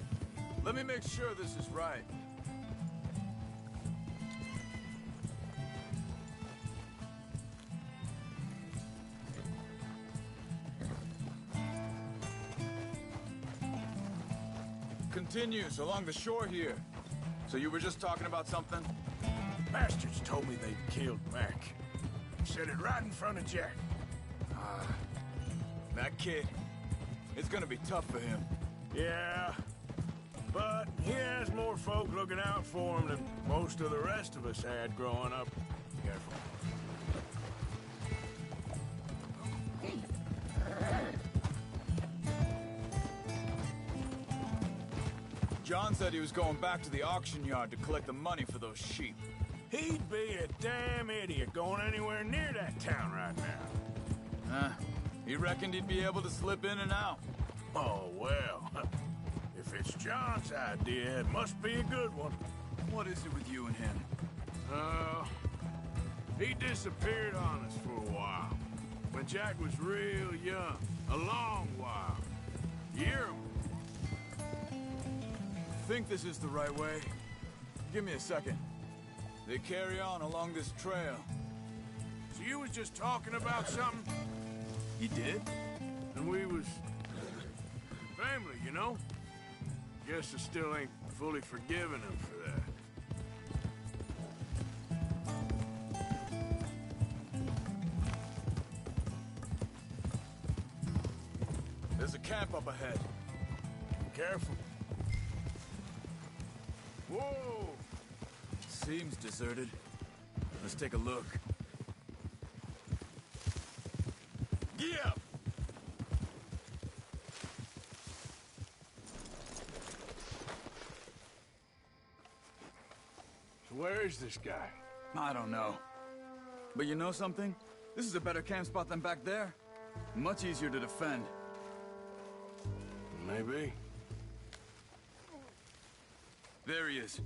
let me make sure this is right. Continues along the shore here. So you were just talking about something? Bastards told me they'd killed Mac. Said it right in front of Jack. That kid. It's gonna be tough for him. Yeah, but he has more folk looking out for him than most of the rest of us had growing up. Careful. John said he was going back to the auction yard to collect the money for those sheep. He'd be a damn idiot going anywhere near that town right now. He reckoned he'd be able to slip in and out. Oh, well. If it's John's idea, it must be a good one. What is it with you and him? He disappeared on us for a while. When Jack was real young. A long while. Year. Think this is the right way? Give me a second. They carry on along this trail. So you was just talking about something? He did? And we was... family, you know? Guess I still ain't fully forgiven him for that. There's a camp up ahead. Careful. Whoa! Seems deserted. Let's take a look. Yeah! So where is this guy? I don't know. But you know something? This is a better camp spot than back there. Much easier to defend. Maybe. There he is.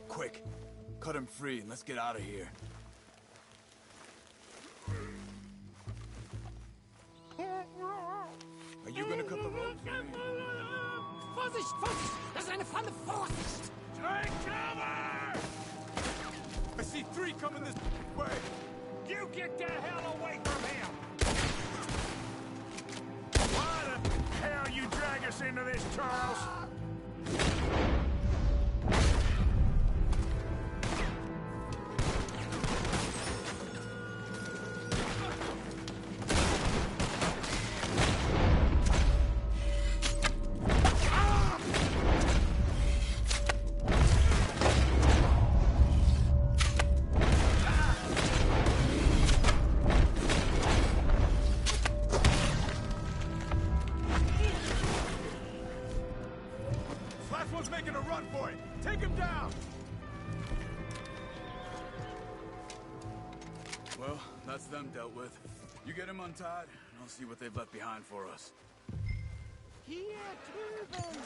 Quick. Cut him free and let's get out of here. Are you gonna cut the rope for me? Vorsicht, Vorsicht! Das ist eine Falle! Vorsicht! Take cover! I see three coming this way! You get the hell away from him! Why the hell you drag us into this, Charles? Making a run for it! Take him down! Well, that's them dealt with. You get him untied, and I'll see what they've left behind for us. Hier drüben!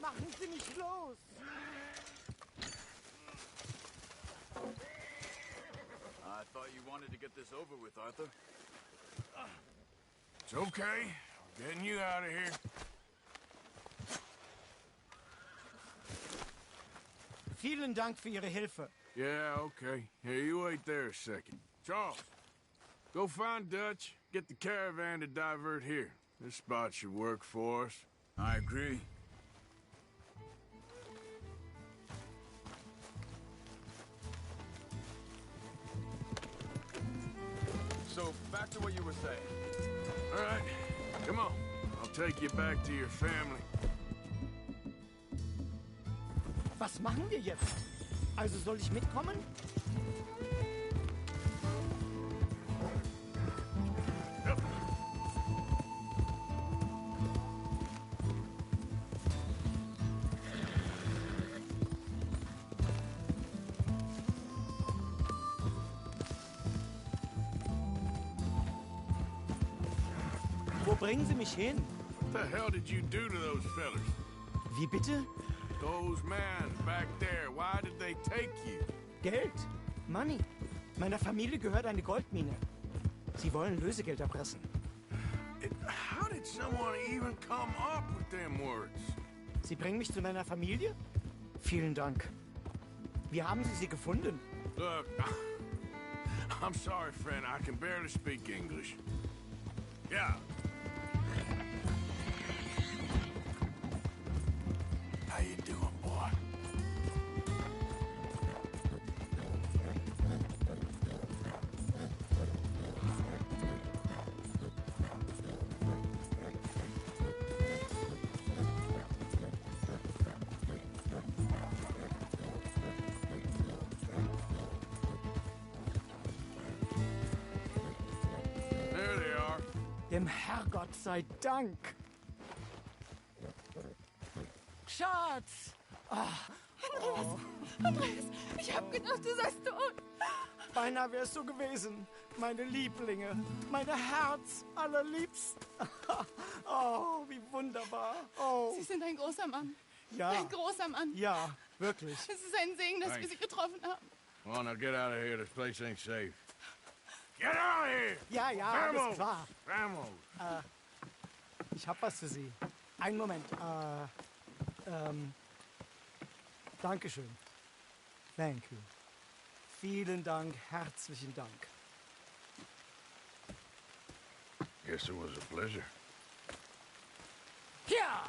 Machen Sie mich los! I thought you wanted to get this over with, Arthur. It's okay. Getting you out of here. Vielen Dank für Ihre Hilfe. Yeah, okay. Here, you wait there a second. Charles, go find Dutch. Get the caravan to divert here. This spot should work for us. I agree. So, back to what you were saying. All right, come on. I'll take you back to your family. Was machen wir jetzt? Also soll ich mitkommen? Wo bringen Sie mich hin? What the hell did you do to those fellas? Wie bitte? Those men back there, why did they take you? Geld. Money. Meiner Familie gehört eine Goldmine. Sie wollen Lösegeld erpressen. How did someone even come up with them words? Sie bringen mich zu meiner Familie? Vielen Dank. Wie haben Sie sie gefunden? Look, I'm sorry, friend. I can barely speak English. Yeah. How you doing, boy? There they are. Dem Herrgott sei Dank. Schatz! Andreas, ich hab gedacht, du seist tot. Beinahe wär's so gewesen. Meine Lieblinge, meine Herz allerliebsten. Oh, wie wunderbar. Oh. Sie sind ein großer Mann. Ja. Ein großer Mann. Ja, wirklich. Es ist ein Segen, dass wir Sie getroffen haben. Come on, now get out of here. This place ain't safe. Get out of here! Ja, ja, Vamos! alles klar. Vamos! Ich hab was für Sie. Einen Moment. Dankeschön. Thank you. Vielen Dank, herzlichen Dank. Guess it was a pleasure. Ja!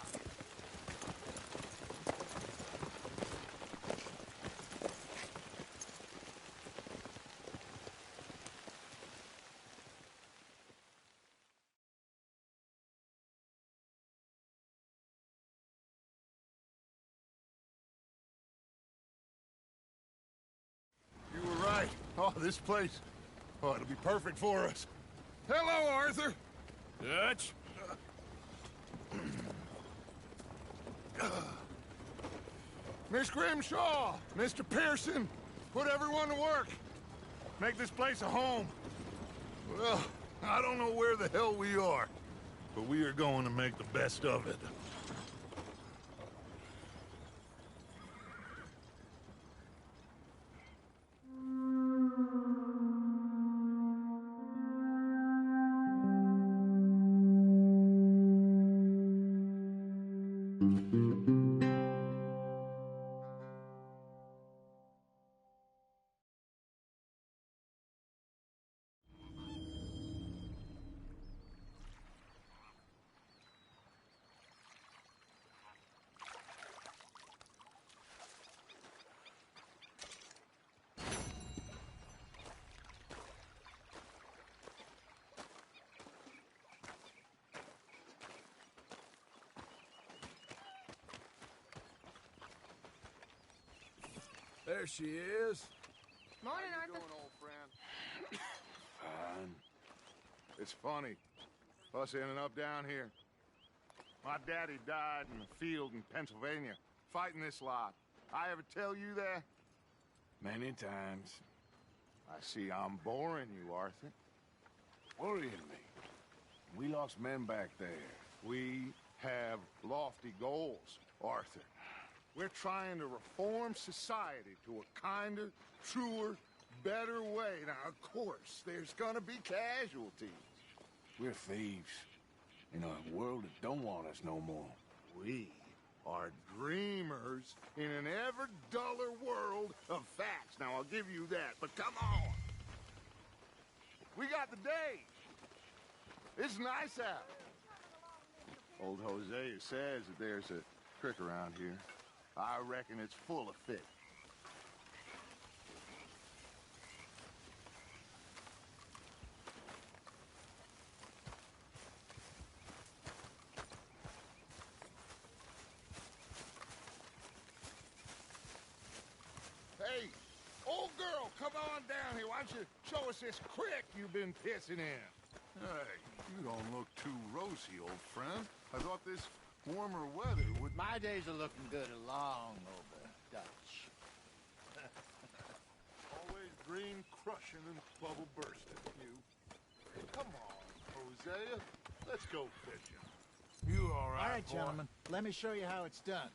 You were right. Oh, this place. Oh, it'll be perfect for us. Hello, Arthur. Dutch? Miss Grimshaw, Mr. Pearson, put everyone to work. Make this place a home. Well, I don't know where the hell we are, but we are going to make the best of it. There she is. Morning, How Arthur. you doing, old friend? Fine. It's funny. Us ending up down here. My daddy died in the field in Pennsylvania, fighting this lot. I ever tell you that? Many times. I see I'm boring you, Arthur. Worrying me. We lost men back there. We have lofty goals, Arthur. We're trying to reform society to a kinder, truer, better way. Now, of course, there's gonna be casualties. We're thieves. In a world that don't want us no more. We are dreamers in an ever duller world of facts. Now, I'll give you that, but come on. We got the day. It's nice out. Old Hosea says that there's a creek around here. I reckon it's full of fish. Hey, old girl, come on down here. Why don't you show us this creek you've been pissing in? Hey, you don't look too rosy, old friend. I thought this warmer weather would... My days are looking good along over Dutch. Always green crushing and bubble bursting, you. Come on, Hosea. Let's go fishing. You all right, All right, boy? gentlemen. Let me show you how it's done.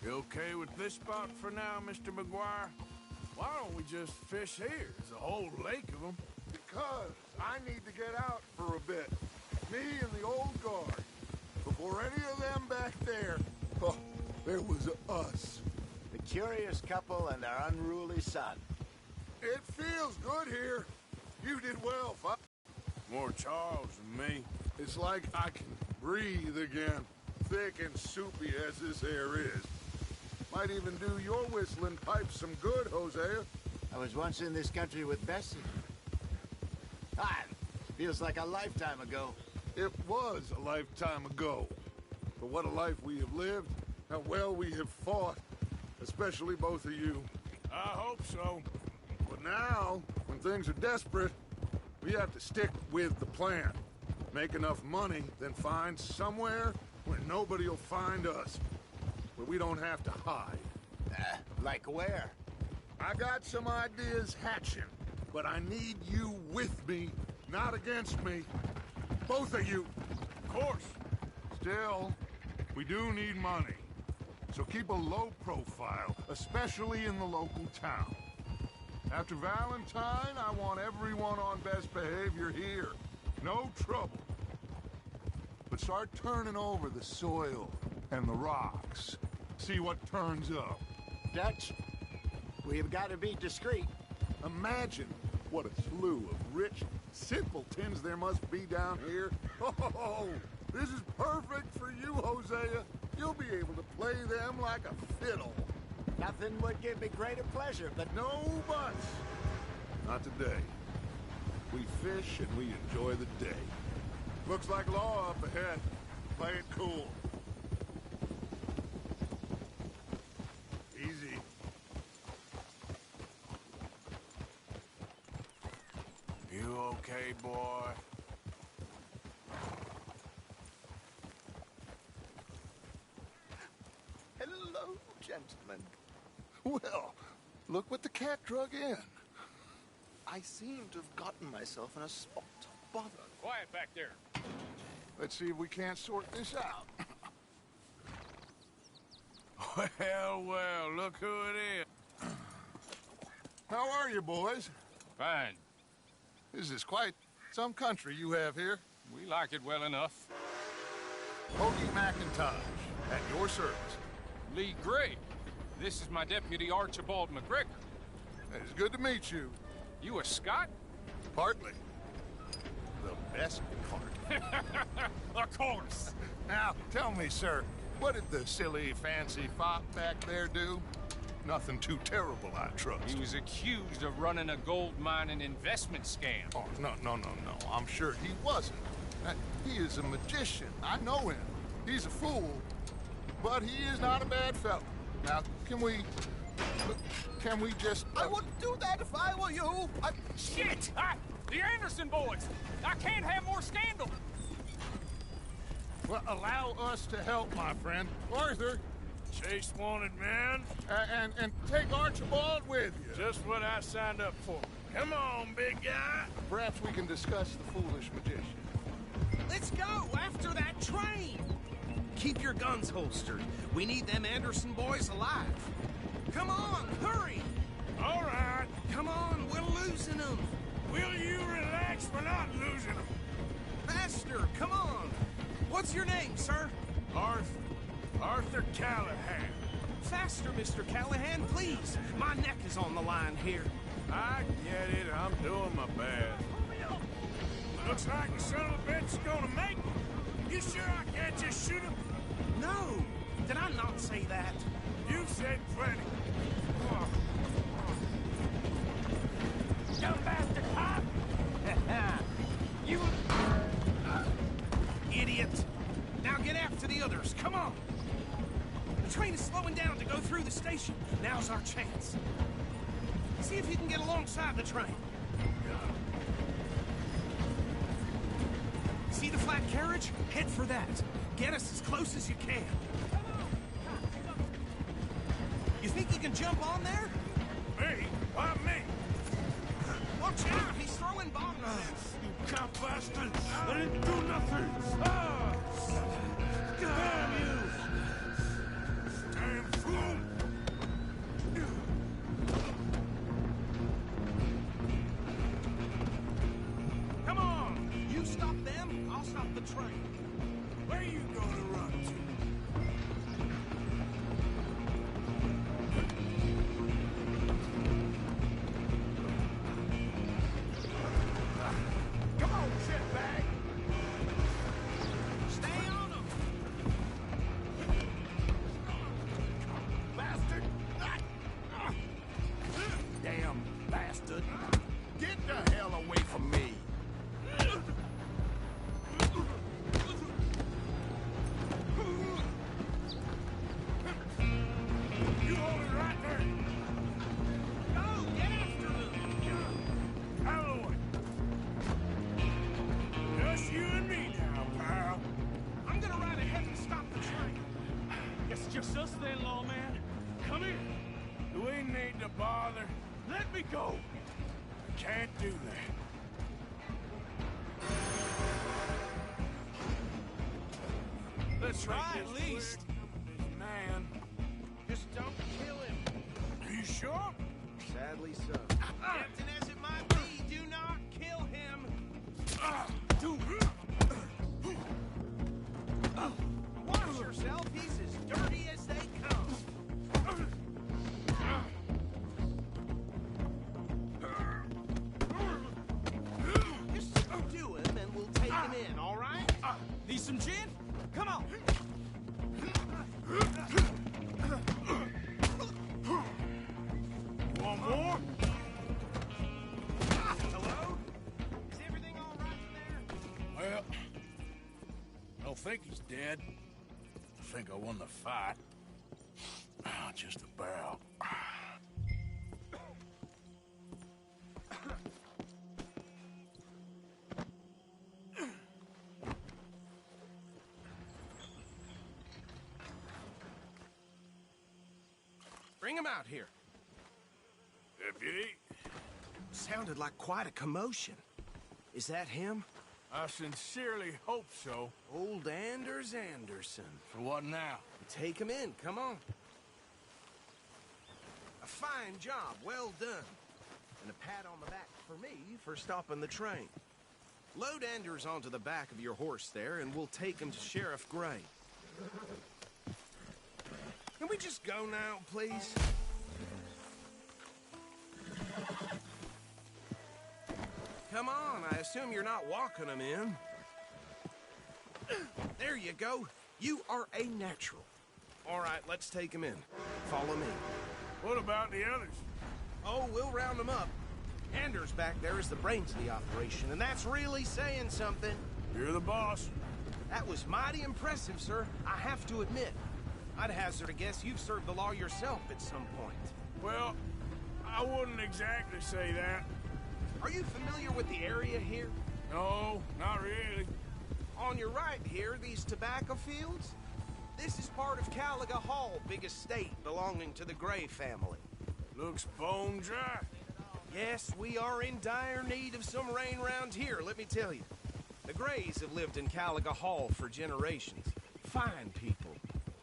You okay with this spot for now, Mr. McGuire? Why don't we just fish here? There's a whole lake of them. Because I need to get out for a bit. Me and the old guard. Before any of them back there, oh, there was us. The curious couple and their unruly son. It feels good here. You did well, Fuck. More Charles than me. It's like I can breathe again. Thick and soupy as this air is. Might even do your whistling pipes some good, Hosea. I was once in this country with Bessie. Ah, feels like a lifetime ago. It was a lifetime ago. But what a life we have lived. How well we have fought. Especially both of you. I hope so. But now, when things are desperate, we have to stick with the plan. Make enough money, then find somewhere where nobody will find us. Where we don't have to hide. Like where? I got some ideas hatching, but I need you with me, not against me. Both of you. Of course. Still, we do need money. So keep a low profile, especially in the local town. After Valentine, I want everyone on best behavior here. No trouble. But start turning over the soil and the rocks. See what turns up. Dutch, we've got to be discreet. Imagine what a slew of rich simpletons there must be down here. Oh, this is perfect for you, Hosea. You'll be able to play them like a fiddle. Nothing would give me greater pleasure, but No buts. Not today. We fish and we enjoy the day. Looks like law up ahead. Play it cool. Easy. You okay, boy? Hello, gentlemen. Well, look what the cat drug in. I seem to have gotten myself in a spot to bother. Quiet back there. Let's see if we can't sort this out. Well, look who it is. How are you, boys? Fine. This is quite some country you have here. We like it well enough. Pokey McIntosh, at your service. Lee Gray. This is my deputy, Archibald McGregor. It's good to meet you. You a Scot? Partly. The best part. Of course. Now, tell me, sir, What did the silly, fancy fop back there do? Nothing too terrible, I trust. He was accused of running a gold mine and investment scam. Oh, no. I'm sure he wasn't. He is a magician. I know him. He's a fool, but he is not a bad fellow. Now, can we just... I wouldn't do that if I were you. Shit! The Anderson boys! I can't have more scandal! Well, allow us to help, my friend. Arthur, Chase wanted man. And take Archibald with you. Just what I signed up for. Come on, big guy. Perhaps we can discuss the foolish magician. Let's go after that train. Keep your guns holstered. We need them Anderson boys alive. Come on, hurry. All right. Come on, we're losing them. Will you relax? We're not losing them. Faster, come on. What's your name, sir? Arthur Callahan. Faster, Mr. Callahan, please. My neck is on the line here. I get it. I'm doing my best. Looks like the son of a bitch is gonna make it. You sure I can't just shoot him? No. Did I not say that? You said plenty. Dumb bastard, cop! You... idiot. Now get after the others. Come on. The train is slowing down to go through the station. Now's our chance. See if you can get alongside the train. See the flat carriage? Head for that. Get us as close as you can. You think you can jump on there? Me? Why me? Watch out! He's throwing bombs. You cop bastard! I didn't do nothing! Ah! Damn you! Damn fool! Come on! You stop them, I'll stop the train. Where you gonna run to? Come on, shitbag! Stay on them! Bastard! Damn bastard. Get the hell away from me! You hold it right there! Go! Get after them! Out of the way! Just you and me now, pal. I'm gonna ride ahead and stop the train. It's just us then, lawman. Come here. Do we need to bother? Let me go. I can't do that. Let's Try make at this least. quick. This man. Just don't kill him. Are you sure? Sadly so. Captain, as it might be, do not kill him. Watch yourself. He's as dirty as they come. Just do him and we'll take him in, all right? Need some gin? Come on. Want more? Hello? Is everything all right in there? Well, I don't think he's dead. I think I won the fight. Just about. Bring him out here. Deputy, Sounded like quite a commotion. Is that him? I sincerely hope so. Old Anders Anderson. For what now? Take him in, come on. A fine job, well done. And a pat on the back for me for stopping the train. Load Anders onto the back of your horse there, and we'll take him to Sheriff Gray. Can we just go now, please? Come on, I assume you're not walking him in. There you go. You are a natural. All right, let's take him in. Follow me. What about the others? Oh, we'll round them up. Anders back there is the brains of the operation, and that's really saying something. You're the boss. That was mighty impressive, sir. I have to admit. I'd hazard a guess you've served the law yourself at some point. Well, I wouldn't exactly say that. Are you familiar with the area here? No, not really. On your right here, these tobacco fields? This is part of Caliga Hall, big estate belonging to the Gray family. Looks bone dry. Yes, we are in dire need of some rain round here, let me tell you. The Grays have lived in Caliga Hall for generations. Fine people.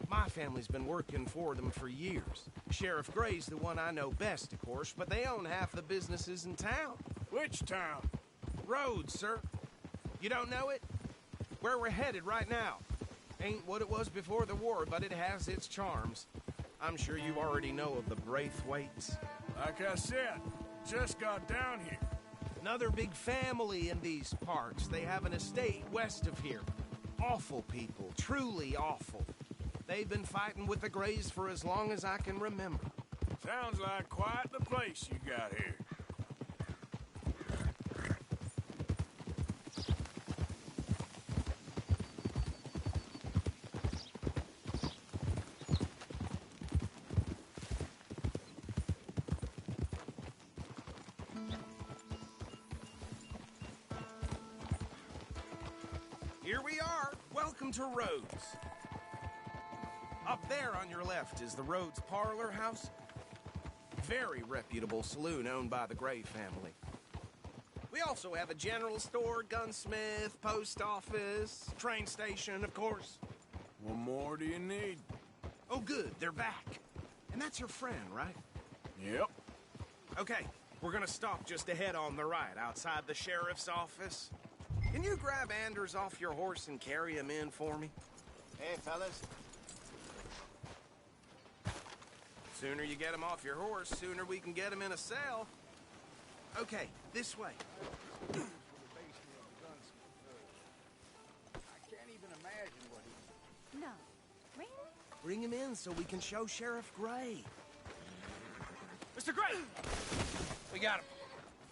My family's been working for them for years. Sheriff Gray's the one I know best, of course, but they own half the businesses in town. Which town? Rhodes, sir. You don't know it? Where we're headed right now. Ain't what it was before the war, but it has its charms. I'm sure you already know of the Braithwaites. Like I said, just got down here. Another big family in these parts. They have an estate west of here. Awful people, truly awful. They've been fighting with the Grays for as long as I can remember. Sounds like quite the place you got here. Here we are. Welcome to Rhodes. Up there on your left is the Rhodes Parlor House. Very reputable saloon owned by the Gray family. We also have a general store, gunsmith, post office, train station, of course. What more do you need? Oh, good. They're back. And that's your friend, right? Yep. Okay. We're gonna stop just ahead on the right, outside the sheriff's office. Can you grab Anders off your horse and carry him in for me? Hey, fellas. Sooner you get him off your horse, sooner we can get him in a cell. Okay, this way. I can't even imagine what he... No. Really? Bring him in so we can show Sheriff Gray. Mr. Gray! We got him.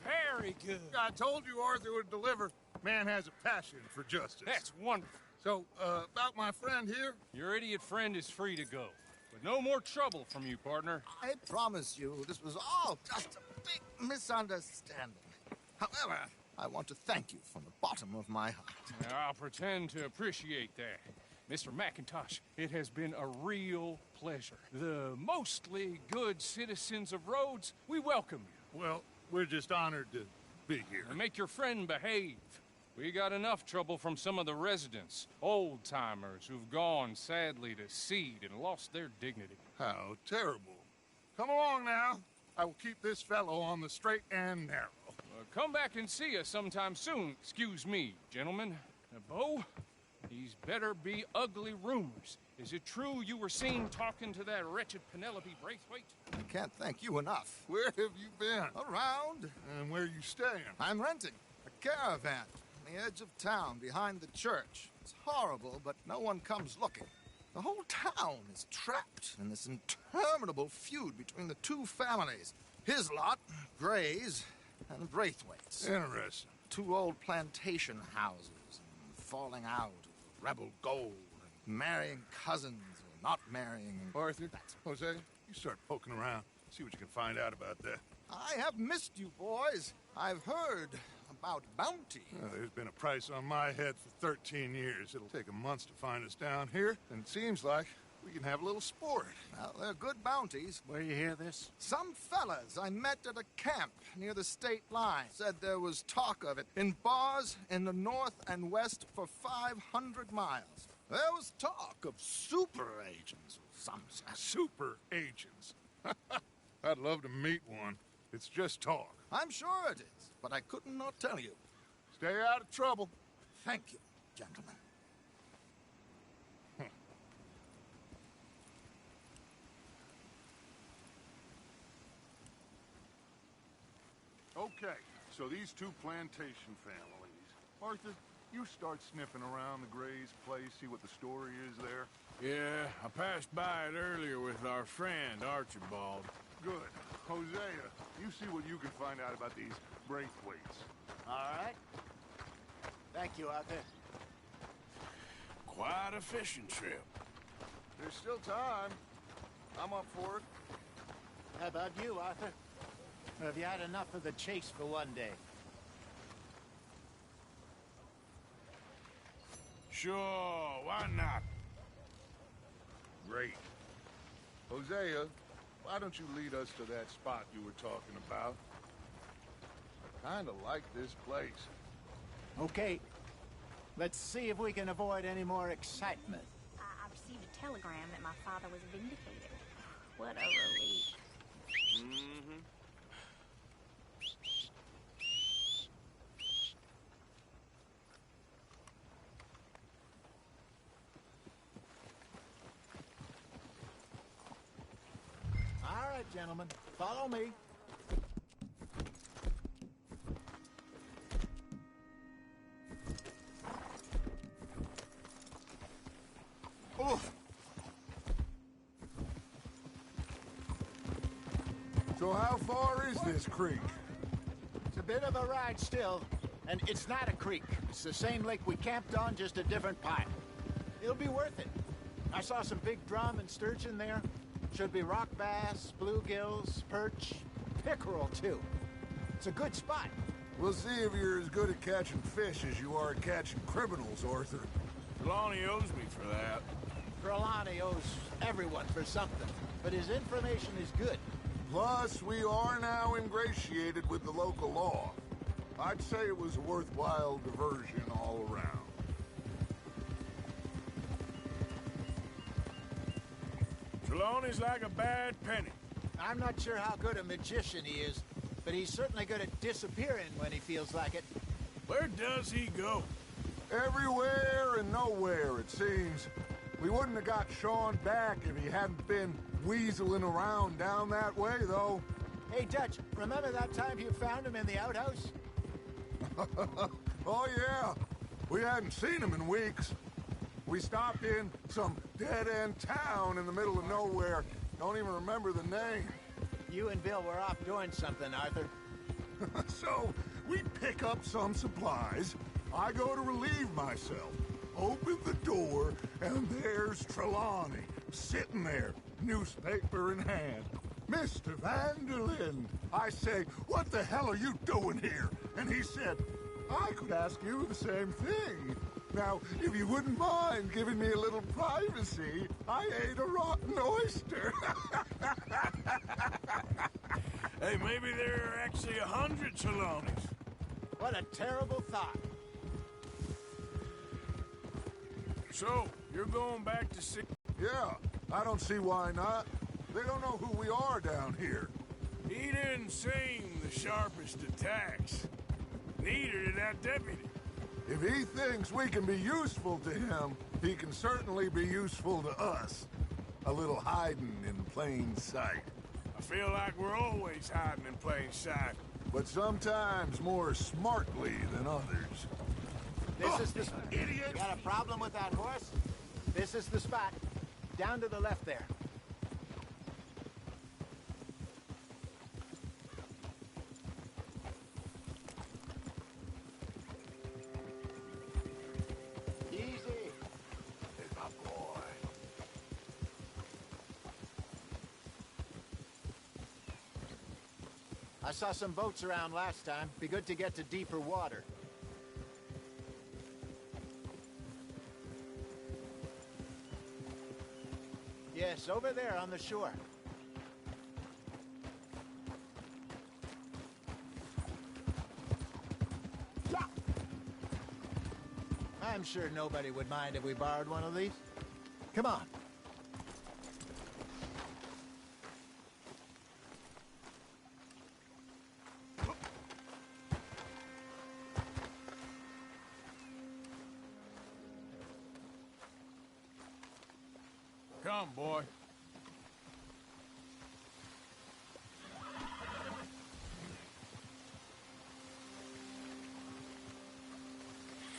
Very good. I told you Arthur would deliver. Man has a passion for justice. That's wonderful. So, about my friend here? Your idiot friend is free to go. But no more trouble from you, partner. I promise you, this was all just a big misunderstanding. However, I want to thank you from the bottom of my heart. I'll pretend to appreciate that. Mr. McIntosh, it has been a real pleasure. The mostly good citizens of Rhodes, we welcome you. Well, we're just honored to be here. And make your friend behave. We got enough trouble from some of the residents, old-timers who've gone, sadly, to seed and lost their dignity. How terrible. Come along now. I will keep this fellow on the straight and narrow. Come back and see us sometime soon. Excuse me, gentlemen. Bo, these better be ugly rumors. Is it true you were seen talking to that wretched Penelope Braithwaite? I can't thank you enough. Where have you been? Around. And where are you staying? I'm renting a caravan on the edge of town behind the church. It's horrible, but no one comes looking. The whole town is trapped in this interminable feud between the two families. His lot, Gray's, and Braithwaite's. Interesting. Two old plantation houses, and falling out of rebel gold, and marrying cousins, or not marrying. Arthur, Jose, you start poking around. See what you can find out about that. I have missed you, boys. I've heard about bounty. There's been a price on my head for 13 years. It'll take a month to find us down here, and it seems like we can have a little sport. Well, they're good bounties. Where you hear this? Some fellas I met at a camp near the state line said there was talk of it in bars in the north and west for 500 miles. There was talk of super agents of some sort. Super agents? I'd love to meet one. It's just talk. I'm sure it is, but I couldn't not tell you. Stay out of trouble. Thank you, gentlemen. Okay, so these two plantation families. Arthur, you start sniffing around the Gray's place, see what the story is there? Yeah, I passed by it earlier with our friend, Archibald. Good. Hosea, you see what you can find out about these Braithwaites. All right. Thank you, Arthur. Quite a fishing trip. There's still time. I'm up for it. How about you, Arthur? Or have you had enough of the chase for one day? Sure, why not? Great. Hosea, why don't you lead us to that spot you were talking about? I kinda like this place. Okay. Let's see if we can avoid any more excitement. I received a telegram that my father was vindicated. What a relief. Mm-hmm. All right, gentlemen. Follow me. Oof. So how far is this creek? It's a bit of a ride still, and it's not a creek. It's the same lake we camped on, just a different pile. It'll be worth it. I saw some big drum and sturgeon there. Should be rock bass, bluegills, perch, pickerel, too. It's a good spot. We'll see if you're as good at catching fish as you are at catching criminals, Arthur. Trelawney owes me for that. Trelawney owes everyone for something, but his information is good. Plus, we are now ingratiated with the local law. I'd say it was a worthwhile diversion all around. Trelawney's like a bad penny. I'm not sure how good a magician he is, but he's certainly good at disappearing when he feels like it. Where does he go? Everywhere and nowhere, it seems. We wouldn't have got Sean back if he hadn't been weaseling around down that way, though. Hey, Dutch, remember that time you found him in the outhouse? Oh, yeah. We hadn't seen him in weeks. We stopped in some dead-end town in the middle of nowhere. Don't even remember the name. You and Bill were off doing something, Arthur. So, we pick up some supplies. I go to relieve myself. Open the door, and there's Trelawney, sitting there, newspaper in hand. Mr. Vanderlyn. I say, what the hell are you doing here? And he said, I could ask you the same thing. Now, if you wouldn't mind giving me a little privacy, I ate a rotten oyster. Hey, maybe there are actually 100 Trelawneys. What a terrible thought. So, you're going back to see... Yeah, I don't see why not. They don't know who we are down here. He didn't seem the sharpest attacks. Neither did that deputy. If he thinks we can be useful to him, he can certainly be useful to us. A little hiding in plain sight. I feel like we're always hiding in plain sight. But sometimes more smartly than others. This is the spot. Idiot! You got a problem with that horse? This is the spot. Down to the left there. Easy. There's my boy. I saw some boats around last time. Be good to get to deeper water. Yes, over there on the shore. I'm sure nobody would mind if we borrowed one of these. Come on. Come, boy.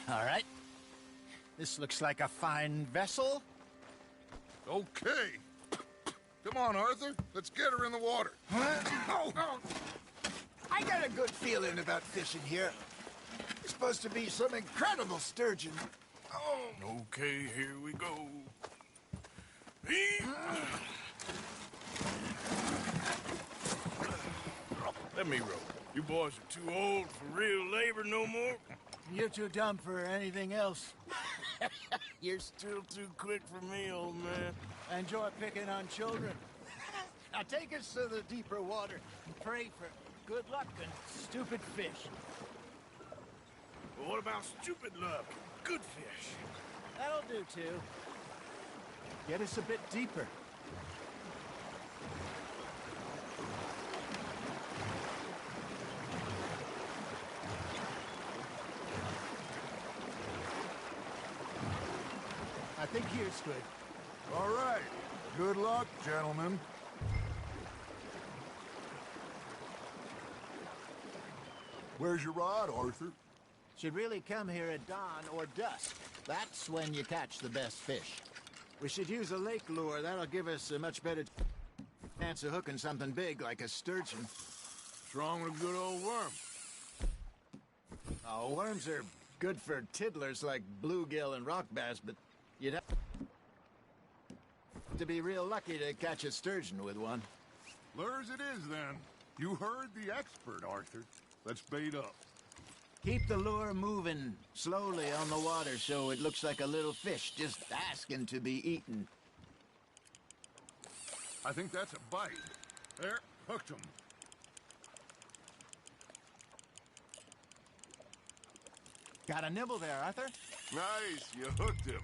All right. This looks like a fine vessel. Okay. Come on, Arthur. Let's get her in the water. Oh. I got a good feeling about fishing here. It's supposed to be some incredible sturgeon. Oh. Okay, here we go. Let me row. You boys are too old for real labor no more. You're too dumb for anything else. You're still too quick for me, old man. I enjoy picking on children. Now take us to the deeper water and pray for good luck and stupid fish. Well, what about stupid luck and good fish? That'll do, too. Get us a bit deeper. I think here's good. All right. Good luck, gentlemen. Where's your rod, Arthur? Should really come here at dawn or dusk. That's when you catch the best fish. We should use a lake lure. That'll give us a much better chance of hooking something big like a sturgeon. What's wrong with a good old worm? Oh, worms are good for tiddlers like bluegill and rock bass, but you'd have to be real lucky to catch a sturgeon with one. Lures it is, then. You heard the expert, Arthur. Let's bait up. Keep the lure moving slowly on the water so it looks like a little fish just asking to be eaten. I think that's a bite. There, hooked him. Got a nibble there, Arthur? Nice, you hooked him.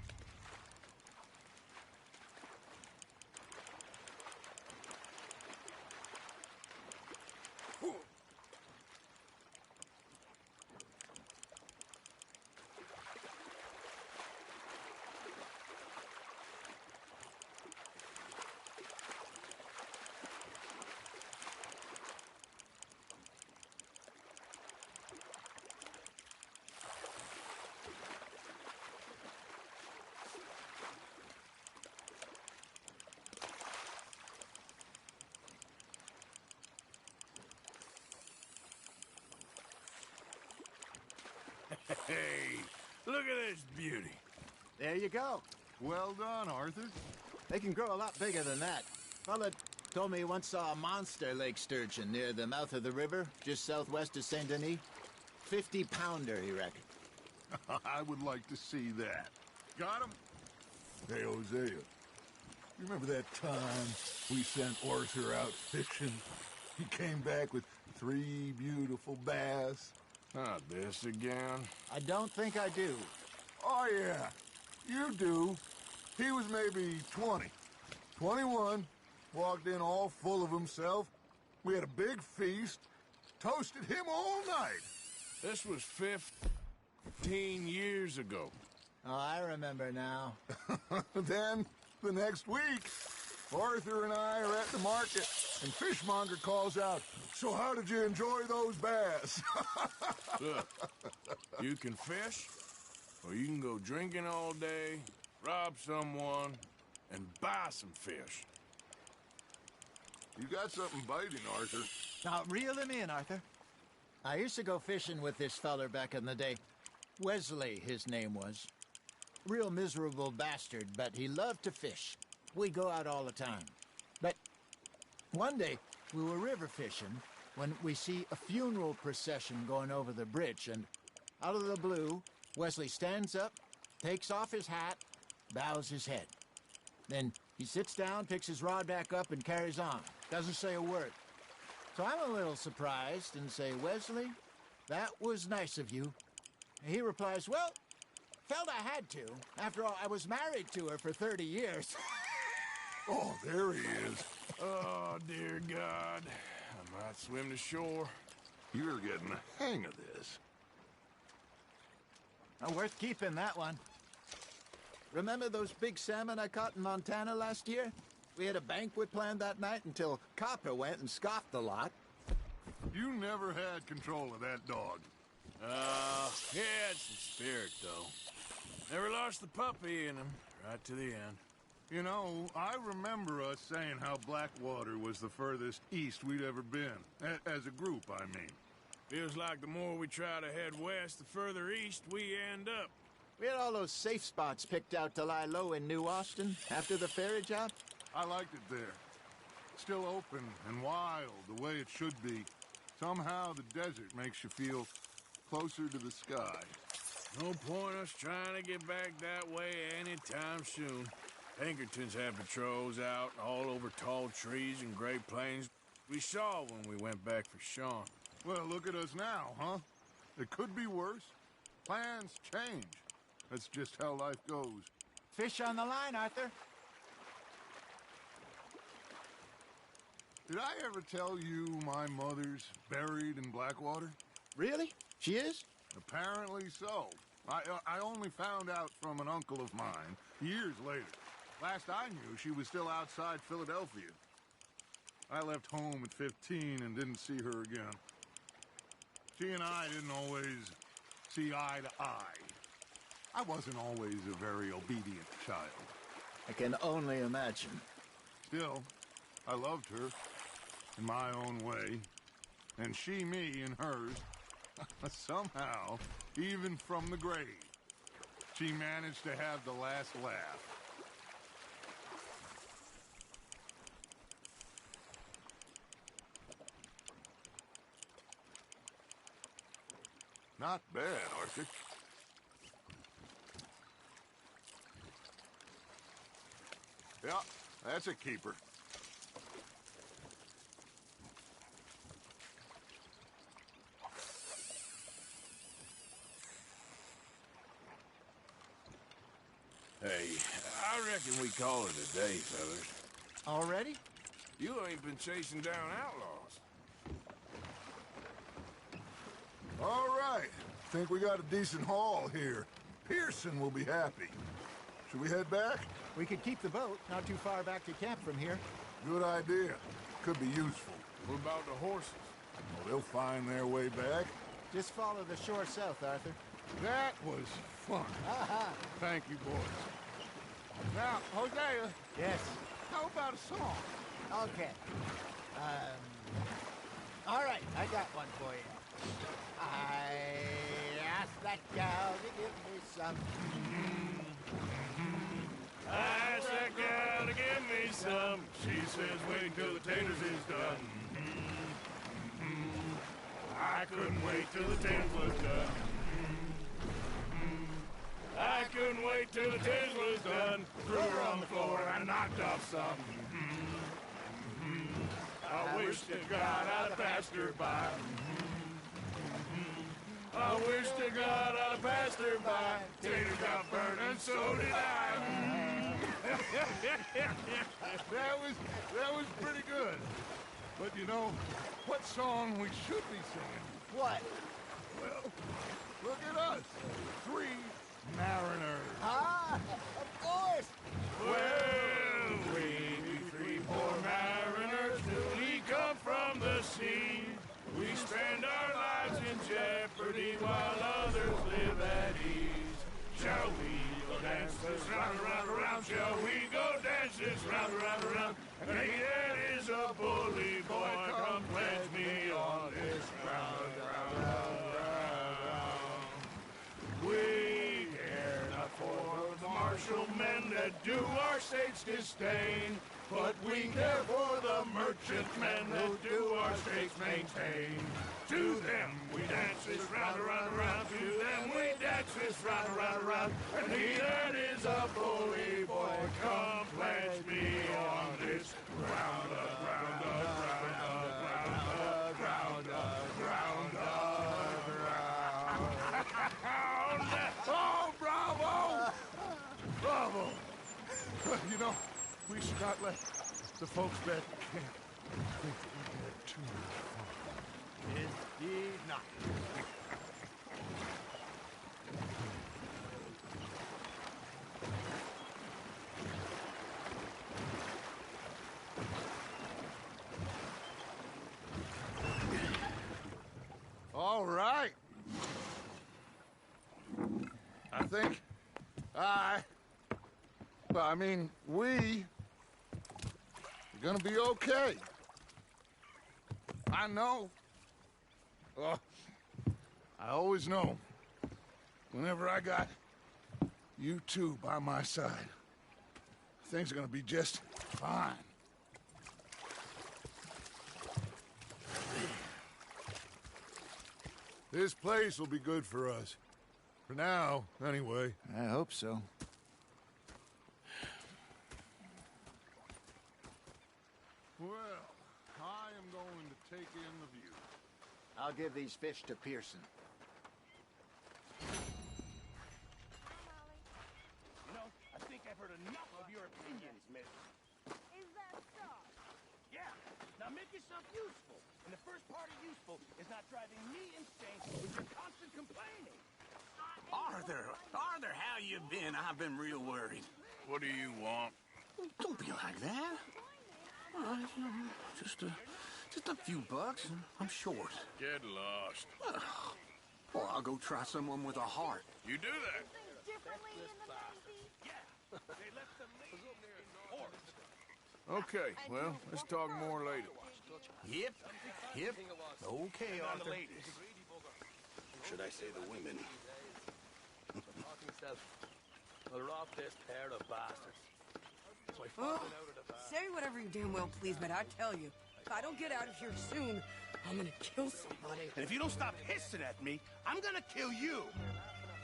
Hey, look at this beauty. There you go. Well done, Arthur. They can grow a lot bigger than that. Fella told me he once saw a monster lake sturgeon near the mouth of the river, just southwest of Saint Denis. 50-pounder, he reckoned. I would like to see that. Got him? Hey, Hosea. You remember that time we sent Arthur out fishing? He came back with 3 beautiful bass. Not this again. I don't think I do. Oh, yeah. You do. He was maybe 20. 21. Walked in all full of himself. We had a big feast. Toasted him all night. This was 15 years ago. Oh, I remember now. Then, the next week, Arthur and I are at the market, and Fishmonger calls out, "So how did you enjoy those bass?" Look, you can fish, or you can go drinking all day, rob someone, and buy some fish. You got something biting, Arthur. Now, reel him in, Arthur. I used to go fishing with this feller back in the day. Wesley, his name was. Real miserable bastard, but he loved to fish. We go out all the time. But one day, we were river fishing when we see a funeral procession going over the bridge, and out of the blue, Wesley stands up, takes off his hat, bows his head. Then he sits down, picks his rod back up, and carries on. Doesn't say a word. So I'm a little surprised and say, "Wesley, that was nice of you." And he replies, "Well, felt I had to. After all, I was married to her for 30 years. Oh, there he is. Oh, dear God. I might swim to shore. You're getting the hang of this. Oh, worth keeping, that one. Remember those big salmon I caught in Montana last year? We had a banquet planned that night until Copper went and scoffed a lot. You never had control of that dog. He had some spirit, though. Never lost the puppy in him, right to the end. You know, I remember us saying how Blackwater was the furthest east we'd ever been. As a group, I mean. Feels like the more we try to head west, the further east we end up. We had all those safe spots picked out to lie low in New Austin after the ferry job. I liked it there. Still open and wild, the way it should be. Somehow the desert makes you feel closer to the sky. No point us trying to get back that way anytime soon. Pinkertons had patrols out all over tall trees and Great Plains. We saw when we went back for Sean. Well, look at us now, huh? It could be worse. Plans change. That's just how life goes. Fish on the line, Arthur. Did I ever tell you my mother's buried in Blackwater? Really? She is? Apparently so. I only found out from an uncle of mine years later. Last I knew, she was still outside Philadelphia. I left home at 15 and didn't see her again. She and I didn't always see eye to eye. I wasn't always a very obedient child. I can only imagine. Still, I loved her in my own way, and she me in hers. Somehow, even from the grave, she managed to have the last laugh. Not bad, Arthur. Yeah, that's a keeper. Hey, I reckon we call it a day, fellas. Already? You ain't been chasing down outlaws. All right. Think we got a decent haul here. Pearson will be happy. Should we head back? We could keep the boat not too far back to camp from here. Good idea. Could be useful. What about the horses? Well, they'll find their way back. Just follow the shore south, Arthur. That was fun. Aha. Thank you, boys. Now, Hosea. Yes? How about a song? Okay. All right, I got one for you. I asked that gal to give me some. I asked that gal to give me some. She says wait till the taters is done. I couldn't wait till the taters was done. I couldn't wait till the taters was done. Threw her on the floor and knocked off some. I wish to God I'd passed her by. I wish to God I'd passed her by. Tater got burned and so did I. that was pretty good. But you know, what song we should be singing? What? Well, look at us. 3 mariners. Ah, of course. Well, we be 3 poor mariners newly come from the sea. We spend our lives in jeopardy while others live at ease. Shall we go dance this round, around, around? Shall we go dance this round, around, around? And he that is a bully boy, come pledge me on this round, round, round, round. We care not for the martial men that do our states disdain, but we care for the merchant men that do our states maintain. To them we dance this round, around, around. To them we dance this round, around, around. And he that is a bully boy, come pledge me on this round up, round up, round up, round up, round up, round up. Oh, bravo! Bravo! You know, we should not let the folks back at camp think that we had too much fun. Indeed not. All right. think we are gonna be okay. I know. Oh, I always know. Whenever I got you two by my side, things are gonna be just fine. This place will be good for us. For now, anyway. I hope so. Well, I am going to take in the view. I'll give these fish to Pearson. You know, I think I've heard enough of your opinions, miss. Is that so? Yeah. Now make yourself useful. And the first part of useful is not driving me insane with your constant complaining. Arthur, how you been? I've been real worried. What do you want? Don't be like that. All right, just a few bucks, and I'm short. Get lost. Well, I'll go try someone with a heart. You do that. Differently in the Navy? Yeah. They left the lady in port. Okay, well, let's talk more later. Yep. Okay, And the Arthur. ladies. Should I say the women? A rough-ass pair of bastards. Say whatever you damn well please, but I tell you, if I don't get out of here soon, I'm gonna kill somebody. And if you don't stop hissing at me, I'm gonna kill you.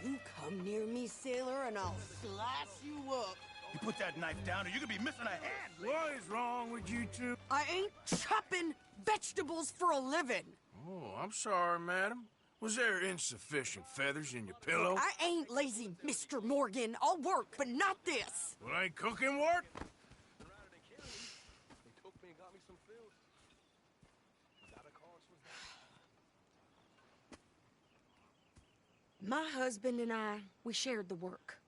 You come near me, sailor, and I'll slice you up. You put that knife down or you're gonna be missing a hand. What is wrong with you two? I ain't chopping vegetables for a living. Oh, I'm sorry, madam. Was there insufficient feathers in your pillow? I ain't lazy, Mr. Morgan. I'll work, but not this. Well, ain't cooking work? My husband and I, we shared the work.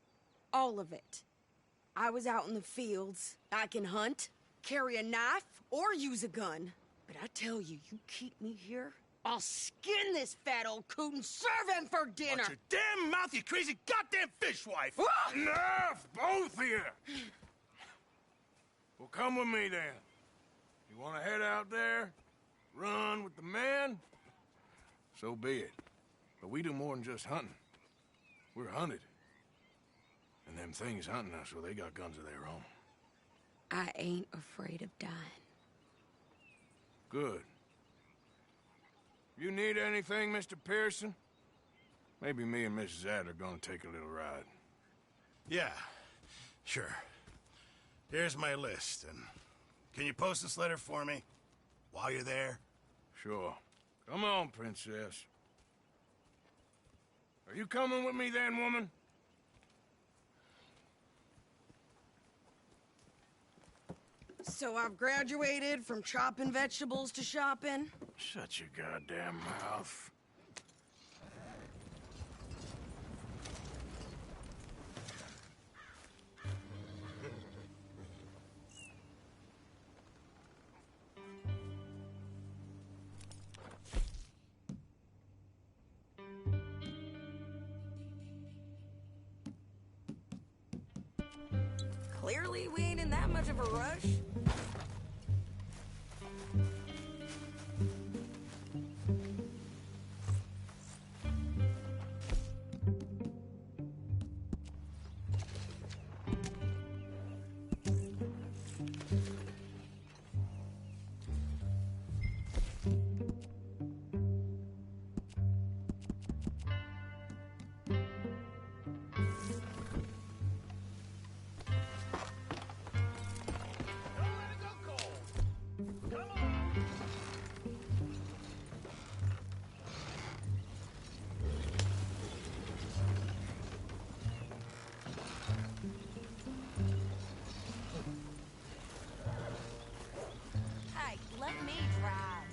All of it. I was out in the fields. I can hunt, carry a knife, or use a gun. But I tell you, you keep me here, I'll skin this fat old coot and serve him for dinner. Watch your damn mouth, you crazy goddamn fishwife! Enough, both of you! Well, come with me then. You want to head out there, run with the men? So be it. But we do more than just hunting. We're hunted. And them things hunting us, well, they got guns of their own. I ain't afraid of dying. Good. You need anything, Mr. Pearson? Maybe me and Mrs. Ad are gonna take a little ride. Yeah, sure. Here's my list, and can you post this letter for me while you're there? Sure. Come on, princess. Are you coming with me then, woman? So I've graduated from chopping vegetables to shopping? Shut your goddamn mouth. Clearly, we ain't in that much of a rush. Hey, let me drive.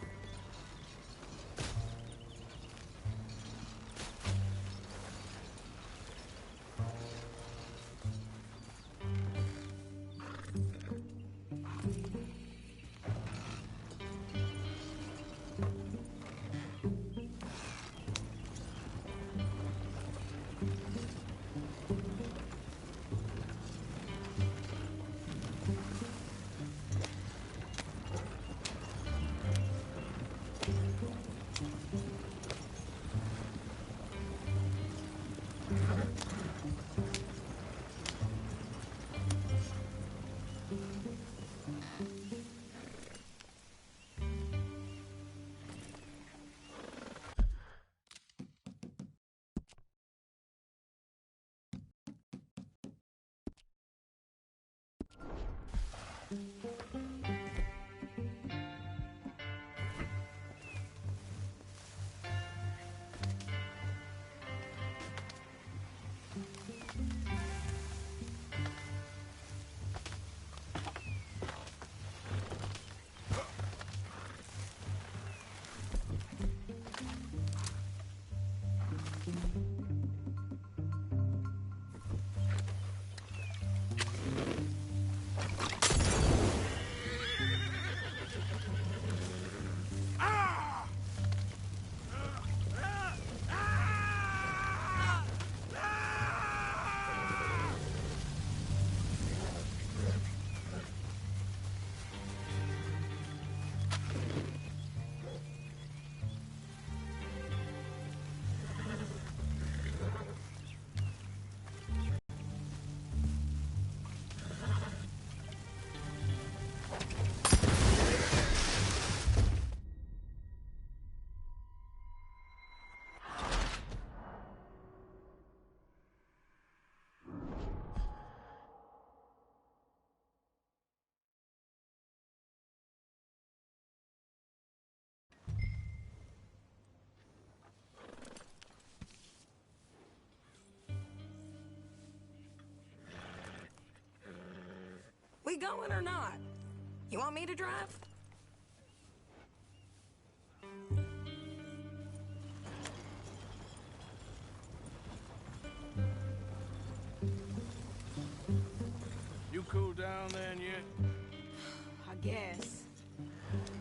We going or not? You want me to drive? You cool down then yet? I guess.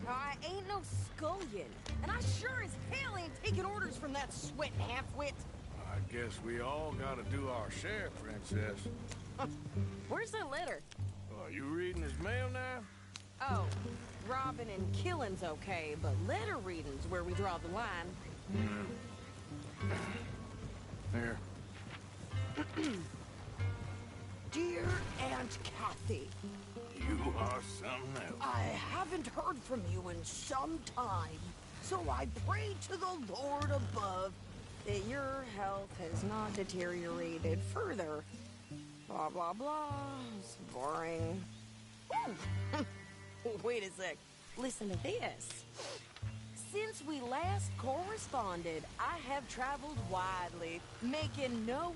I ain't no scullion, and I sure as hell ain't taking orders from that sweating half-wit. I guess we all gotta do our share, Princess. Where's that letter? Are you reading his mail now? Oh, robbing and killing's okay, but letter reading's where we draw the line. Here. Dear Aunt Kathy, You are something else. I haven't heard from you in some time, so I pray to the Lord above that your health has not deteriorated further. Blah, blah, blah. It's boring. Wait a sec. Listen to this. Since we last corresponded, I have traveled widely, making no